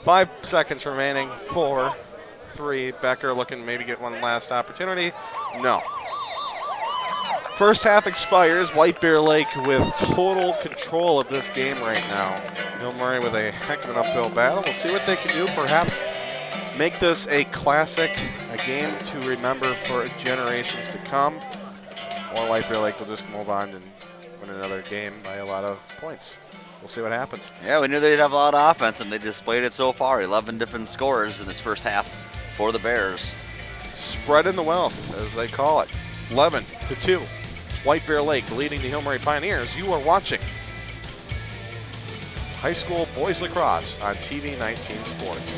5 seconds remaining. 4, 3. Becker looking to maybe get one last opportunity. No. First half expires. White Bear Lake with total control of this game right now. Hill Murray with a heck of an uphill battle. We'll see what they can do. Perhaps make this a classic, a game to remember for generations to come. Or White Bear Lake will just move on and win another game by a lot of points. We'll see what happens. Yeah, we knew they'd have a lot of offense, and they displayed it so far. 11 different scores in this first half for the Bears. Spreading the wealth, as they call it. 11-2. White Bear Lake leading the Hill Murray Pioneers. You are watching high school boys lacrosse on TV 19 Sports.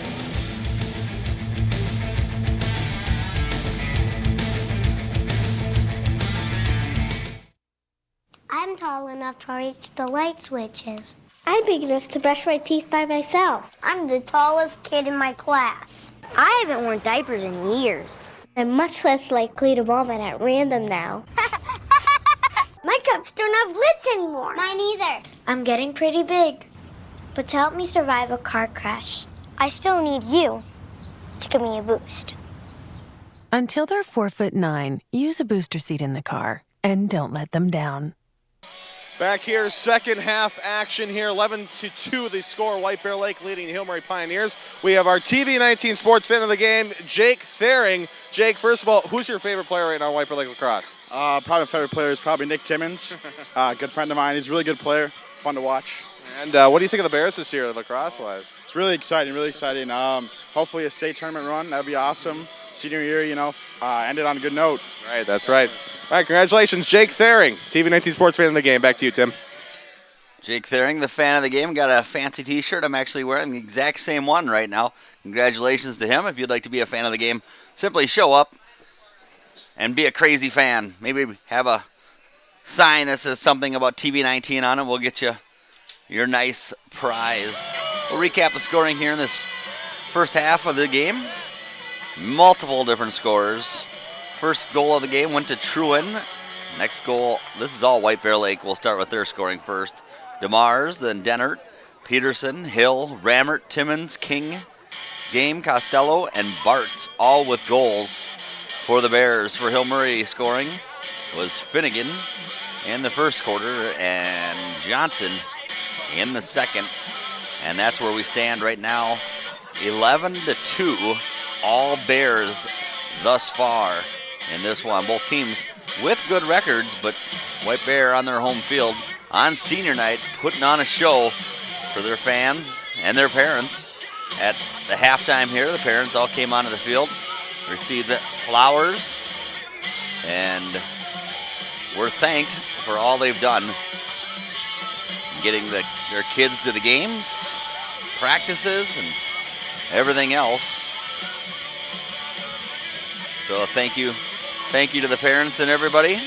I'm tall enough to reach the light switches. I'm big enough to brush my teeth by myself. I'm the tallest kid in my class. I haven't worn diapers in years. I'm much less likely to vomit at random now. My cups don't have lids anymore. Mine either. I'm getting pretty big. But to help me survive a car crash, I still need you to give me a boost. Until they're 4'9", use a booster seat in the car and don't let them down. Back here, second half action here, 11-2 the score. White Bear Lake leading the Hill Murray Pioneers. We have our TV 19 Sports fan of the game, Jake Thering. Jake, first of all, who's your favorite player right now in White Bear Lake lacrosse? Probably my favorite player is probably Nick Timmons. Good friend of mine. He's a really good player, fun to watch. And what do you think of the Bears this year, lacrosse-wise? It's really exciting, really exciting. Hopefully a state tournament run, that'd be awesome. senior year, ended on a good note. Right, that's right. All right, congratulations, Jake Thering, TV 19 Sports Fan of the Game. Back to you, Tim. Jake Thering, the fan of the game, got a fancy T-shirt. I'm actually wearing the exact same one right now. Congratulations to him. If you'd like to be a fan of the game, simply show up and be a crazy fan. Maybe have a sign that says something about TV19 on it. We'll get you your nice prize. We'll recap the scoring here in this first half of the game. Multiple different scores. First goal of the game went to Trewin. Next goal, this is all White Bear Lake. We'll start with their scoring first. DeMars, then Dennert, Peterson, Hill, Rammert, Timmons, King, Game, Costello, and Bart, all with goals for the Bears. For Hill Murray, scoring was Finnegan in the first quarter and Johnson in the second. And that's where we stand right now, 11-2, all Bears thus far in this one. Both teams with good records, but White Bear on their home field on senior night, putting on a show for their fans and their parents. At the halftime here, the parents all came onto the field, received flowers, and were thanked for all they've done, getting their kids to the games, practices, and everything else. So thank you to the parents and everybody.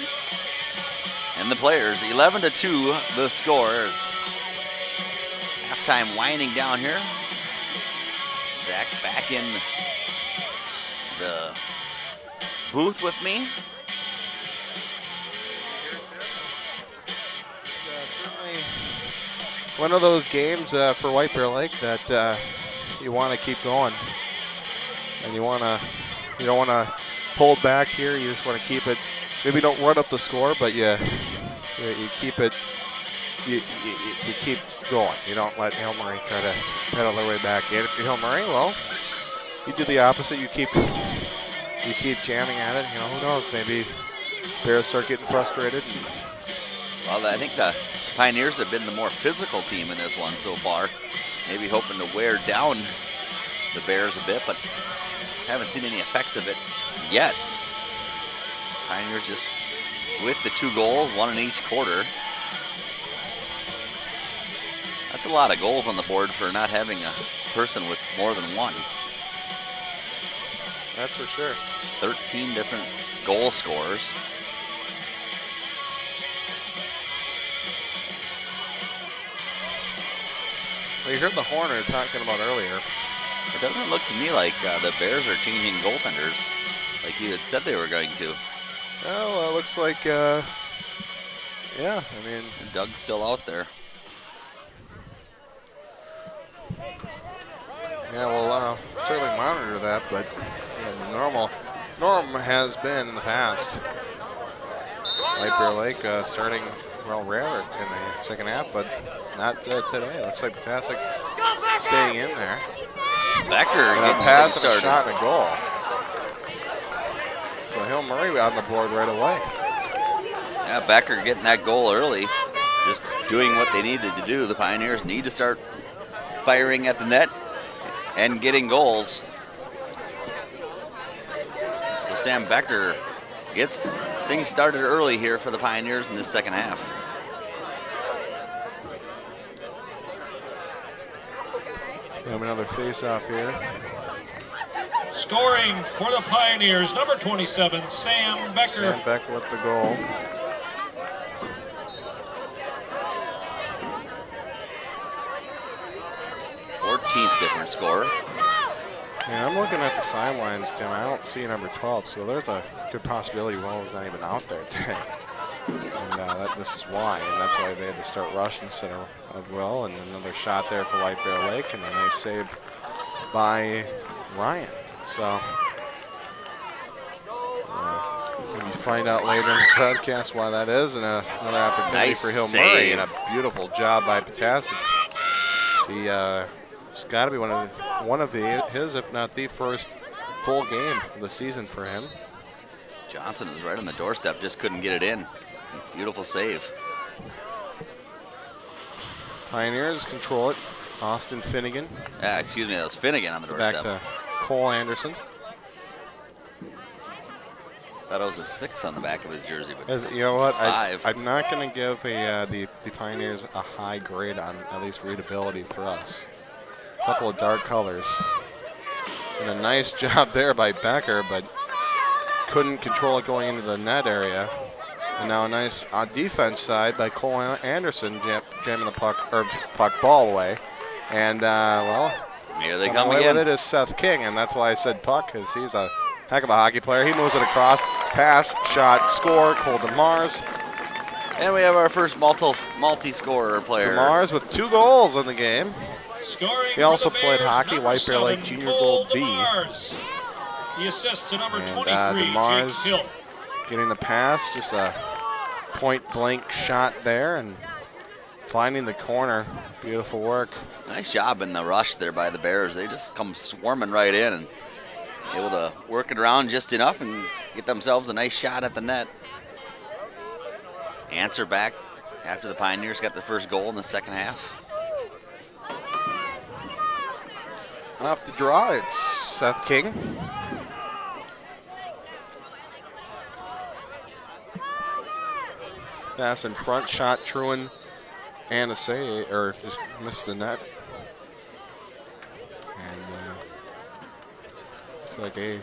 And the players, 11-2 the scores. Halftime winding down here. Zach back in the booth with me. Certainly one of those games for White Bear Lake that you want to keep going. And you don't want to hold back here. You just want to keep it. Maybe don't run up the score, but you keep it. You keep going. You don't let Hill Murray try to pedal their way back in. If you're Hill Murray, well, you do the opposite. You keep jamming at it. Who knows? Maybe Bears start getting frustrated. Well, I think the Pioneers have been the more physical team in this one so far. Maybe hoping to wear down the Bears a bit, but haven't seen any effects of it yet. Pioneers just with the 2 goals, 1 in each quarter. That's a lot of goals on the board for not having a person with more than 1. That's for sure. 13 different goal scorers. Well, you heard the horn we were talking about earlier. It doesn't look to me like the Bears are changing goaltenders like you had said they were going to. Well, it looks like, yeah, Doug's still out there. Yeah, we'll certainly monitor that, but the norm has been in the past. White Bear Lake starting rare in the second half, but not today. Looks like Ptacek staying in there. Becker and a pass and a shot and a goal. So Hill Murray on the board right away. Yeah, Becker getting that goal early, just doing what they needed to do. The Pioneers need to start firing at the net and getting goals. So Sam Becker gets things started early here for the Pioneers in this second half. We have another face-off here. Scoring for the Pioneers, number 27, Sam Becker. Sam Becker with the goal. Different score. Yeah, I'm looking at the sidelines, Tim. I don't see number 12, so there's a good possibility Will's not even out there today. And this is why, and that's why they had to start rushing instead of Will. And another shot there for White Bear Lake, and a nice save by Ryan. So we find out later in the broadcast why that is, and another opportunity nice for Hill save. Murray, and a beautiful job by Ptacek. It's got to be one of his, if not the first full game of the season for him. Johnson was right on the doorstep, just couldn't get it in. Beautiful save. Pioneers control it. Austin Finnegan. Yeah, excuse me, that was Finnegan on the doorstep. Back to Cole Anderson. Thought it was a 6 on the back of his jersey, but You know what? 5. I'm not going to give the Pioneers a high grade on at least readability for us. A couple of dark colors. And a nice job there by Becker, but couldn't control it going into the net area. And now a nice defense side by Cole Anderson jamming the puck ball away. And, well, here they coming come away again. with it is Seth King, and that's why I said puck, because he's a heck of a hockey player. He moves it across, pass, shot, score, Cole DeMars. And we have our first multi-scorer player. DeMars with 2 goals in the game. Scoring He also for the played Bears, hockey, number White Bear Lake 7, Junior Cole Gold B. DeMars. The assist to number And 23, DeMars Jake Hill. getting the pass, just a point-blank shot there, and finding the corner. Beautiful work. Nice job in the rush there by the Bears. They just come swarming right in and able to work it around just enough and get themselves a nice shot at the net. Answer back after the Pioneers got their first goal in the second half. Off the draw, it's Seth King. Pass in front, shot Truan and a save, or just missed the net. And looks like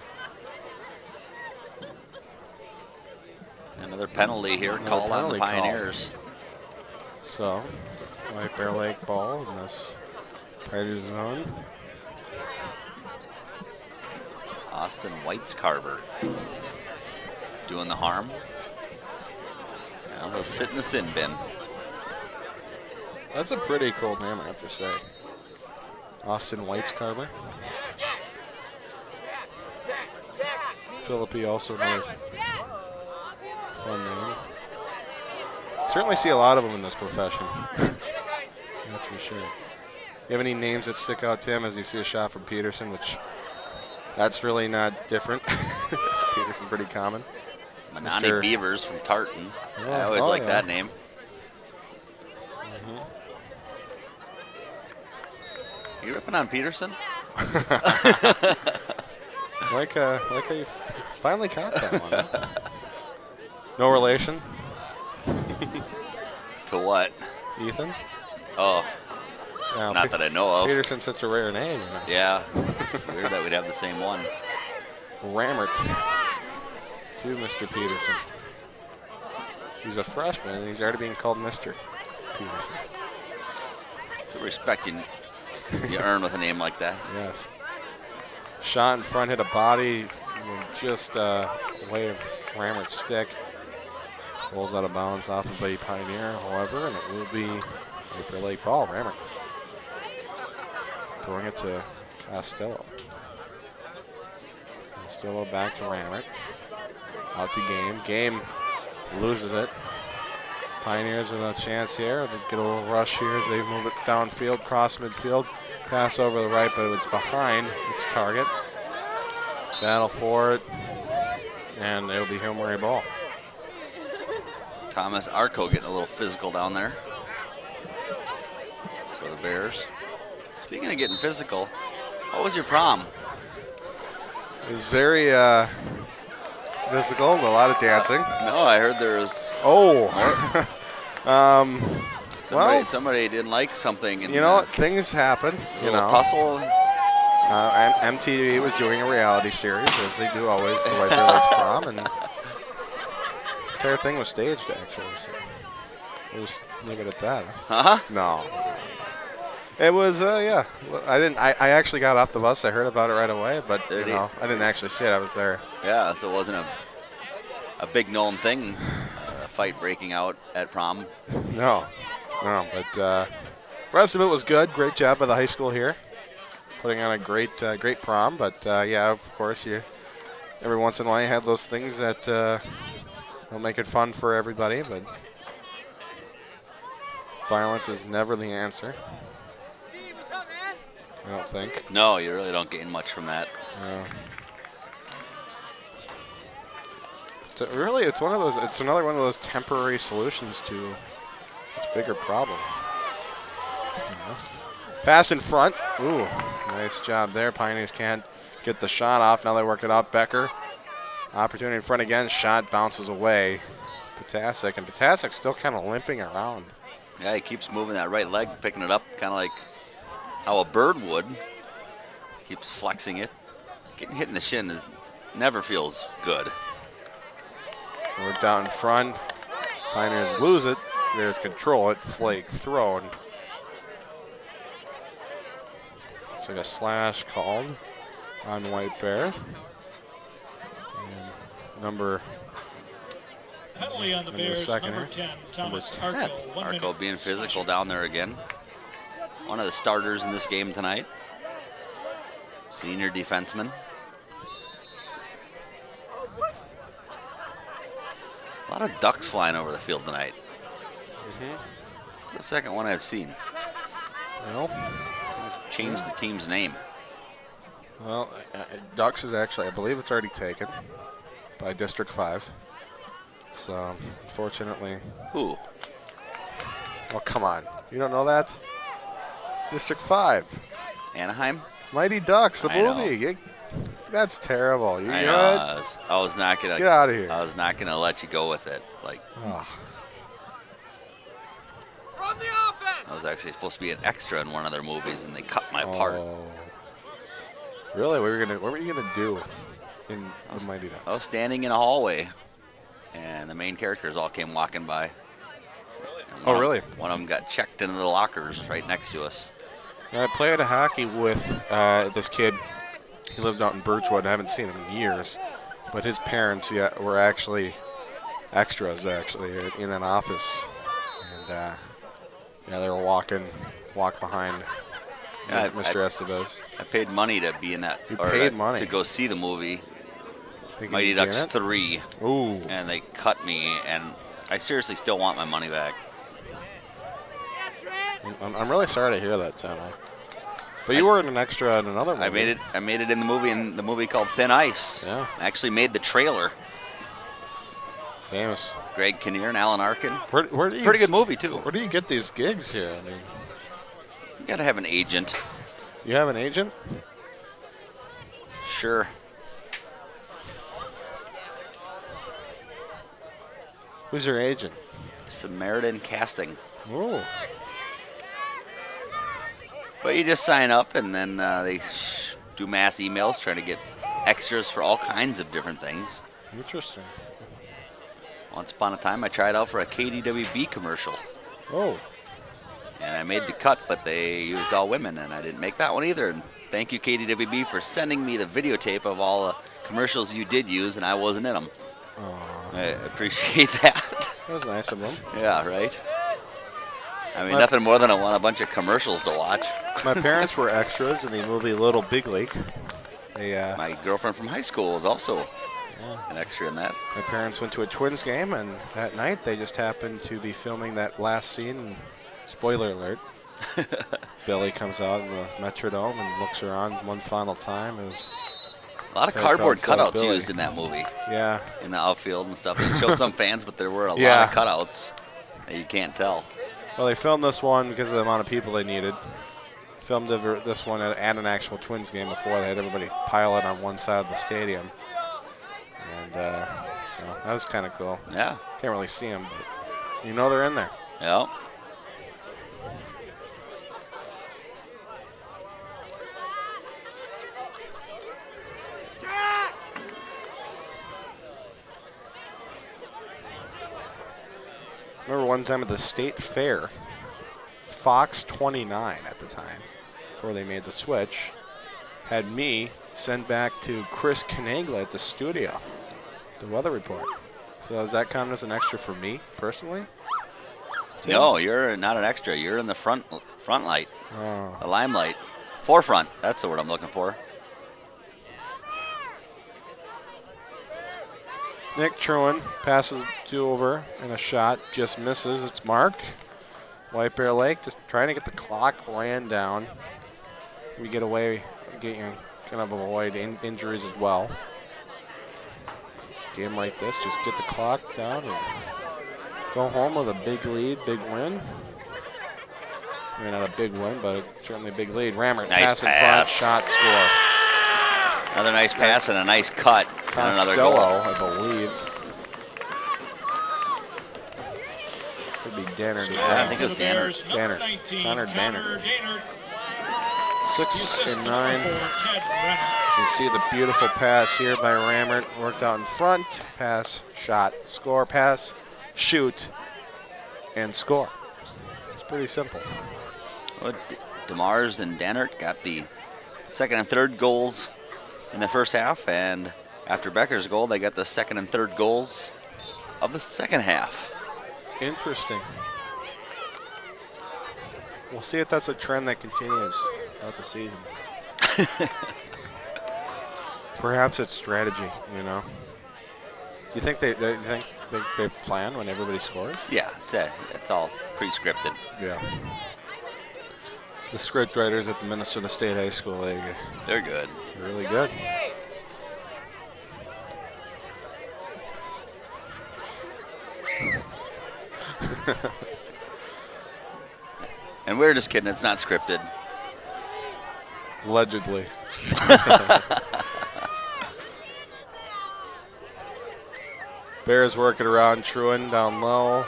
another penalty here called on the Pioneers. So, White Bear Lake ball in this Pioneer zone. Austin Whitescarver doing the harm. Now he'll sit in the sin bin. That's a pretty cool name, I have to say. Austin Whitescarver. Philippi also another fun name. Certainly see a lot of them in this profession. That's for sure. You have any names that stick out, Tim, as you see a shot from Peterson, which that's really not different. Peterson pretty common. Manani Beavers from Tartan. Oh, I always like that name. You ripping on Peterson? like how you finally caught that one. Huh? No relation? To what? Ethan? Oh, No, not that I know of. Peterson's such a rare name. You know? Yeah, it's weird that we'd have the same one. Rammert to Mr. Peterson. He's a freshman, and he's already being called Mr. Peterson. It's a respect you earn with a name like that. Yes. Shot in front, hit a body, just way of Rammert's stick. Rolls out of bounds off of a Pioneer, however, and it will be White Bear Lake ball. Rammert throwing it to Costello. Costello back to Rammert. Out to Game. Game loses it. Pioneers with a chance here. They get a little rush here as they move it downfield, cross midfield. Pass over the right, but it's behind its target. Battle for it, and it'll be Hill Murray ball. Thomas Arco getting a little physical down there for the Bears. Speaking of getting physical, what was your prom? It was very physical, a lot of dancing. No, I heard there was. Oh. Somebody didn't like something. And, you know, things happen. You know, tussle. And MTV was doing a reality series, as they do always for White Bear Lake's prom, and the entire thing was staged, actually. So we'll just leave it at that. No. It was, yeah. I actually got off the bus. I heard about it right away, but you know, I didn't actually see it. I was there. Yeah, so it wasn't a big known thing. A fight breaking out at prom. No, but the rest of it was good. Great job by the high school here, putting on a great prom. But yeah, of course, every once in a while you have those things that don't make it fun for everybody. But violence is never the answer. I don't think. No, you really don't gain much from that. No. So really, it's another one of those temporary solutions to a much bigger problem. Pass in front. Ooh, nice job there. Pioneers can't get the shot off. Now they work it out. Becker Opportunity in front again. Shot bounces away. Potasic, and Potasic's still kind of limping around. Yeah, he keeps moving that right leg, picking it up, kind of like how a bird would. Keeps flexing it. Getting hit in the shin never feels good. Worked out in front. Pioneers lose it. There's control. It flake thrown. Looks like a slash called on White Bear. And number Penalty on the Bears, number 10, Thomas Arco. 1 Arco minute. being physical down there again. One of the starters in this game tonight. Senior defenseman. A lot of ducks flying over the field tonight. It's the second one I've seen. Well, changed the team's name. Well, Ducks is actually, I believe it's already taken by District 5. So, unfortunately. Who? Oh, come on. You don't know that? District 5. Anaheim? Mighty Ducks, the I know. movie. That's terrible. You I good? know. I was not gonna Get out of here. I was not gonna let you go with it. Like, I was actually supposed to be an extra in one of their movies, and they cut my part. Really? What were you gonna do in the Mighty Ducks? I was standing in a hallway, and the main characters all came walking by. Oh, really? One of them got checked into the lockers right next to us. I played hockey with this kid. He lived out in Birchwood. I haven't seen him in years, but his parents were actually extras in an office, and they were walk behind Mr. Estevez. I paid money to be in that. You paid money to go see the movie Think Mighty you'd be in Ducks it? 3. Ooh. And they cut me, and I seriously still want my money back. I'm really sorry to hear that, Tim. But you were an extra in another movie. I made it in the movie called Thin Ice. Yeah. I actually made the trailer. Famous. Greg Kinnear and Alan Arkin. Where do you, Pretty good movie too. Where do you get these gigs here? I mean, You gotta have an agent. you have an agent? Sure. Who's your agent? Samaritan Casting. Ooh. But you just sign up, and then they do mass emails trying to get extras for all kinds of different things. Interesting. Once upon a time, I tried out for a KDWB commercial. Oh. And I made the cut, but they used all women, and I didn't make that one either. And thank you, KDWB, for sending me the videotape of all the commercials you did use, and I wasn't in them. I appreciate that. That was nice of them. Yeah, right? I mean, nothing more than I want a bunch of commercials to watch. My parents were extras in the movie Little Big League. They, My girlfriend from high school was also an extra in that. My parents went to a Twins game, and that night they just happened to be filming that last scene. And spoiler alert. Billy comes out in the Metrodome and looks around one final time. It was a lot of cardboard cutouts used in that movie. Yeah. In the outfield and stuff. They show some fans, but there were a lot of cutouts that you can't tell. Well, they filmed this one because of the amount of people they needed. Filmed this one at an actual Twins game before. They had everybody pile it on one side of the stadium. And so that was kind of cool. Yeah. Can't really see them, but you know they're in there. Yeah. Remember one time at the State Fair, Fox 29 at the time, before they made the switch, had me sent back to Chris Canagla at the studio, the weather report. So does that count as an extra for me personally? Tim? No, you're not an extra. You're in the front light, Oh. the limelight. Forefront, that's the word I'm looking for. Nick Truan passes over in a shot, just misses. It's Mark. White Bear Lake just trying to get the clock ran down. We get away, kind of avoid injuries as well. Game like this, just get the clock down and go home with a big lead, big win. I mean, not a big win, but certainly a big lead. Rammer Nice pass in front, pass. shot, score. Another nice pass and a nice cut. And another goal. Costello, I believe. Could be Dannard. Yeah, I think it was Dannard. Dannard. Connor Dannard. 6 and 9. As you see the beautiful pass here by Rammert. Worked out in front. Pass, shot, score, pass, shoot, and score. It's pretty simple. Well, DeMars and Dannert got the second and third goals in the first half, and after Becker's goal, they got the second and third goals of the second half. Interesting. We'll see if that's a trend that continues throughout the season. Perhaps it's strategy, you know. Do you think they plan when everybody scores? Yeah, it's all pre-scripted. Yeah. The script writers at the Minnesota State High School, they're good. They're really good. And we're just kidding, it's not scripted. Allegedly. Bears working around Truin down low.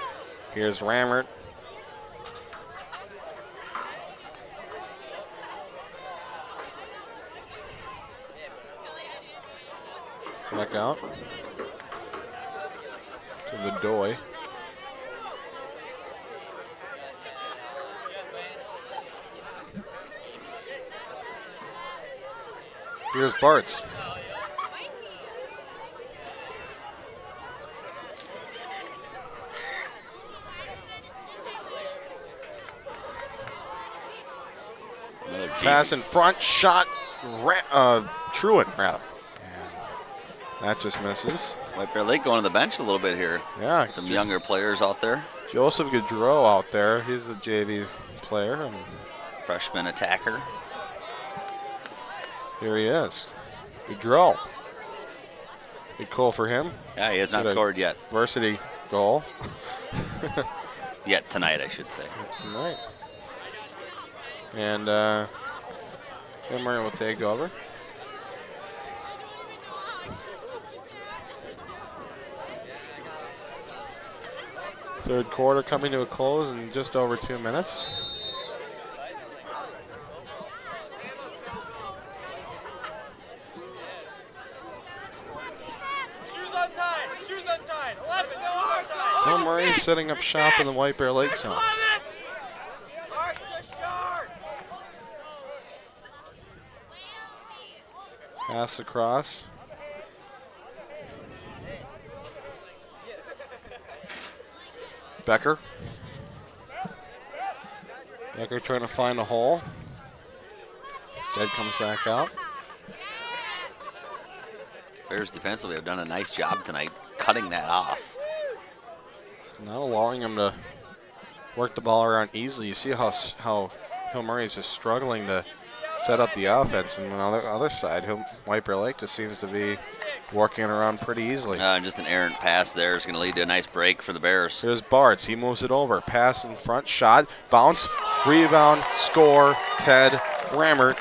Here's Rammert. Back out to the Doy. Here's Bartz. Pass in front, shot, Truin, rather. That just misses. White Bear Lake going to the bench a little bit here. Yeah. Some younger players out there. Joseph Gaudreau out there. He's a JV player. And freshman attacker. Here he is. Gaudreau. Big goal for him. Yeah, he has not scored yet. Varsity goal. Yet tonight, I should say. Tonight. And Murray will take over. Third quarter coming to a close in just over 2 minutes. Shoes untied. Shoes untied. 11. Shoes untied. Bill Murray setting up shop in the White Bear Lake zone. Pass across. Becker. Becker trying to find a hole. Instead comes back out. Bears defensively have done a nice job tonight cutting that off. It's not allowing him to work the ball around easily. You see how Hill Murray is just struggling to set up the offense, and on the other side, White Bear Lake just seems to be working around pretty easily. Just an errant pass there is going to lead to a nice break for the Bears. Here's Bartz. He moves it over. Pass in front, shot, bounce, rebound, score. Ted Rammert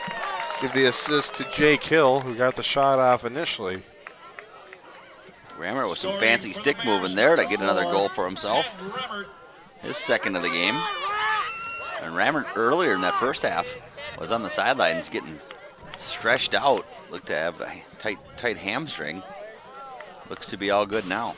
give the assist to Jake Hill, who got the shot off initially. Rammert with some fancy stick moving there to get another goal for himself. His second of the game. And Rammert earlier in that first half was on the sidelines getting stretched out. Looked to have a tight hamstring. Looks to be all good now.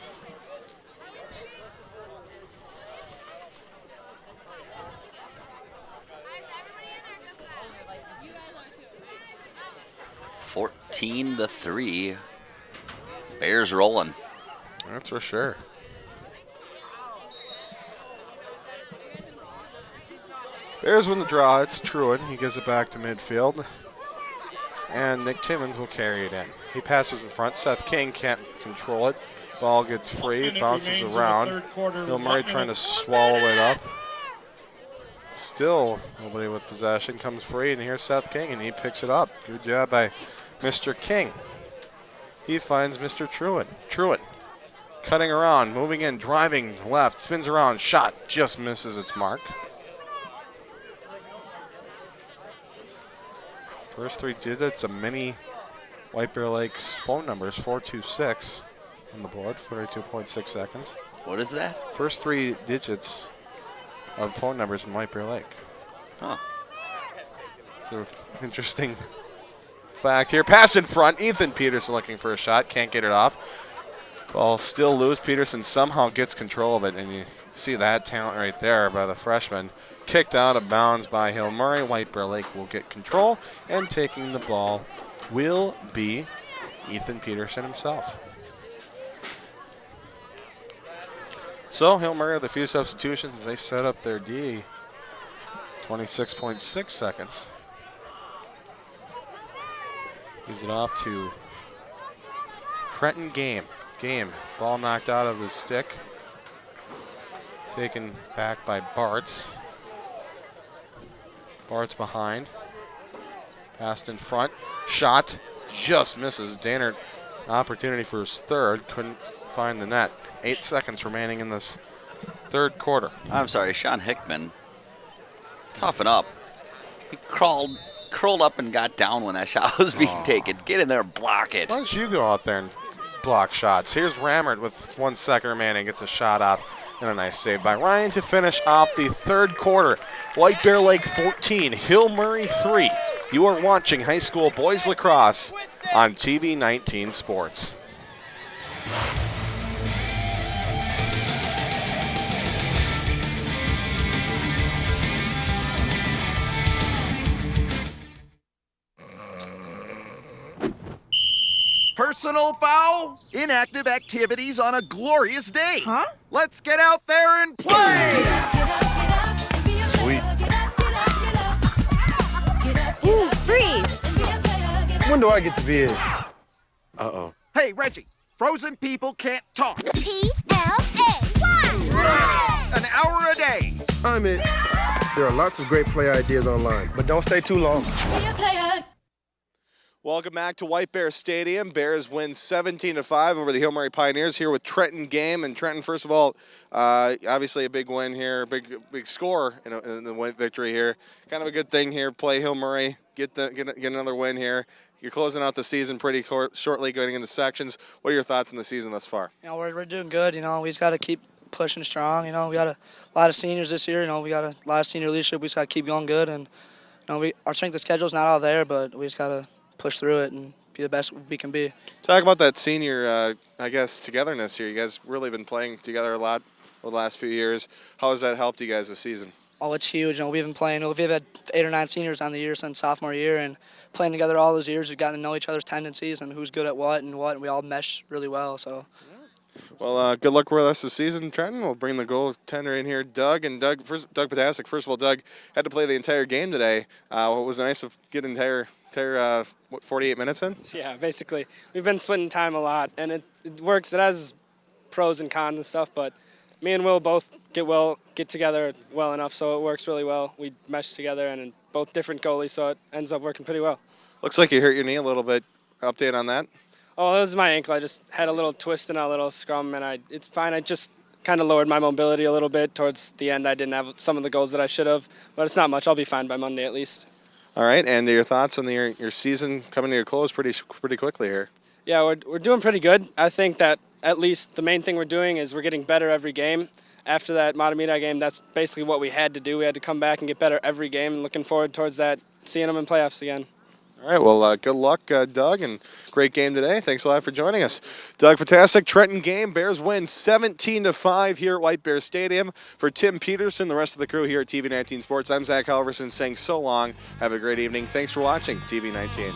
(14-3). Bears rolling. That's for sure. Bears win the draw. It's Truin. He gives it back to midfield. And Nick Timmons will carry it in. He passes in front. Seth King can't control it. Ball gets free, bounces around. Hill Murray trying to swallow it up. Still nobody with possession. Comes free, and here's Seth King, and he picks it up. Good job by Mr. King. He finds Mr. Truin. Truin cutting around, moving in, driving left, spins around, shot, just misses its mark. First 3 digits, a mini White Bear Lake's phone number is 426 on the board, 42.6 seconds. What is that? First 3 digits of phone numbers in White Bear Lake. Huh. It's an interesting fact here. Pass in front. Ethan Peterson looking for a shot. Can't get it off. Ball still loose. Peterson somehow gets control of it, and you see that talent right there by the freshman. Kicked out of bounds by Hill Murray. White Bear Lake will get control, and taking the ball will be Ethan Peterson himself. So Hill Murray with a few substitutions as they set up their D. 26.6 seconds. Gives it off to Trenton Game. Ball knocked out of his stick. Taken back by Bartz. Bartz behind. Passed in front. Shot. Just misses. Dannert, opportunity for his third. Couldn't find the net. 8 seconds remaining in this third quarter. I'm sorry, Sean Hickman. Toughen up. He curled up and got down when that shot was being taken. Get in there and block it. Why don't you go out there and block shots? Here's Rammert with 1 second remaining. Gets a shot off and a nice save by Ryan to finish off the third quarter. White Bear Lake 14, Hill Murray 3. You are watching high school boys lacrosse on TV 19 Sports. Personal foul? Inactive activities on a glorious day. Huh? Let's get out there and play! Sweet. Ooh, freeze! When do I get to be in? Uh-oh. Hey, Reggie, frozen people can't talk. PLA. An hour a day. I'm in. There are lots of great play ideas online, but don't stay too long. Welcome back to White Bear Stadium. Bears win 17-5 over the Hill Murray Pioneers here with Trenton Game. And Trenton, first of all, obviously a big win here, big score in the win victory here. Kind of a good thing here. Play Hill Murray, get another win here. You're closing out the season pretty shortly, going into sections. What are your thoughts on the season thus far? We're doing good. We just got to keep pushing strong. We got a lot of seniors this year. We got a lot of senior leadership. We just got to keep going good. And our strength of schedule is not all there, but we just got to push through it and be the best we can be. Talk about that senior, togetherness here. You guys really been playing together a lot over the last few years. How has that helped you guys this season? Oh, it's huge. We've been playing. We've had 8 or 9 seniors on the year since sophomore year, and playing together all those years, we've gotten to know each other's tendencies and who's good at what, and we all mesh really well. So. Well, good luck with us this season, Trenton. We'll bring the goaltender in here, Doug. And Doug Potasic. First of all, Doug had to play the entire game today. It was nice to get entire 48 minutes in? Yeah, basically. We've been splitting time a lot, and it works. It has pros and cons and stuff, but me and Will both get together well enough, so it works really well. We mesh together, and both different goalies, so it ends up working pretty well. Looks like you hurt your knee a little bit. Update on that? Oh, that was my ankle. I just had a little twist and a little scrum, and it's fine. I just kind of lowered my mobility a little bit. Towards the end, I didn't have some of the goals that I should have, but it's not much. I'll be fine by Monday at least. All right, and your thoughts on your season coming to a close pretty quickly here? Yeah, we're doing pretty good. I think that at least the main thing we're doing is we're getting better every game. After that Matamidi game, that's basically what we had to do. We had to come back and get better every game, and looking forward towards that, seeing them in playoffs again. All right, well, good luck, Doug, and great game today. Thanks a lot for joining us. Doug Potasic, Trenton Game. Bears win 17-5 here at White Bear Stadium. For Tim Peterson, the rest of the crew here at TV 19 Sports, I'm Zach Halverson saying so long. Have a great evening. Thanks for watching TV 19.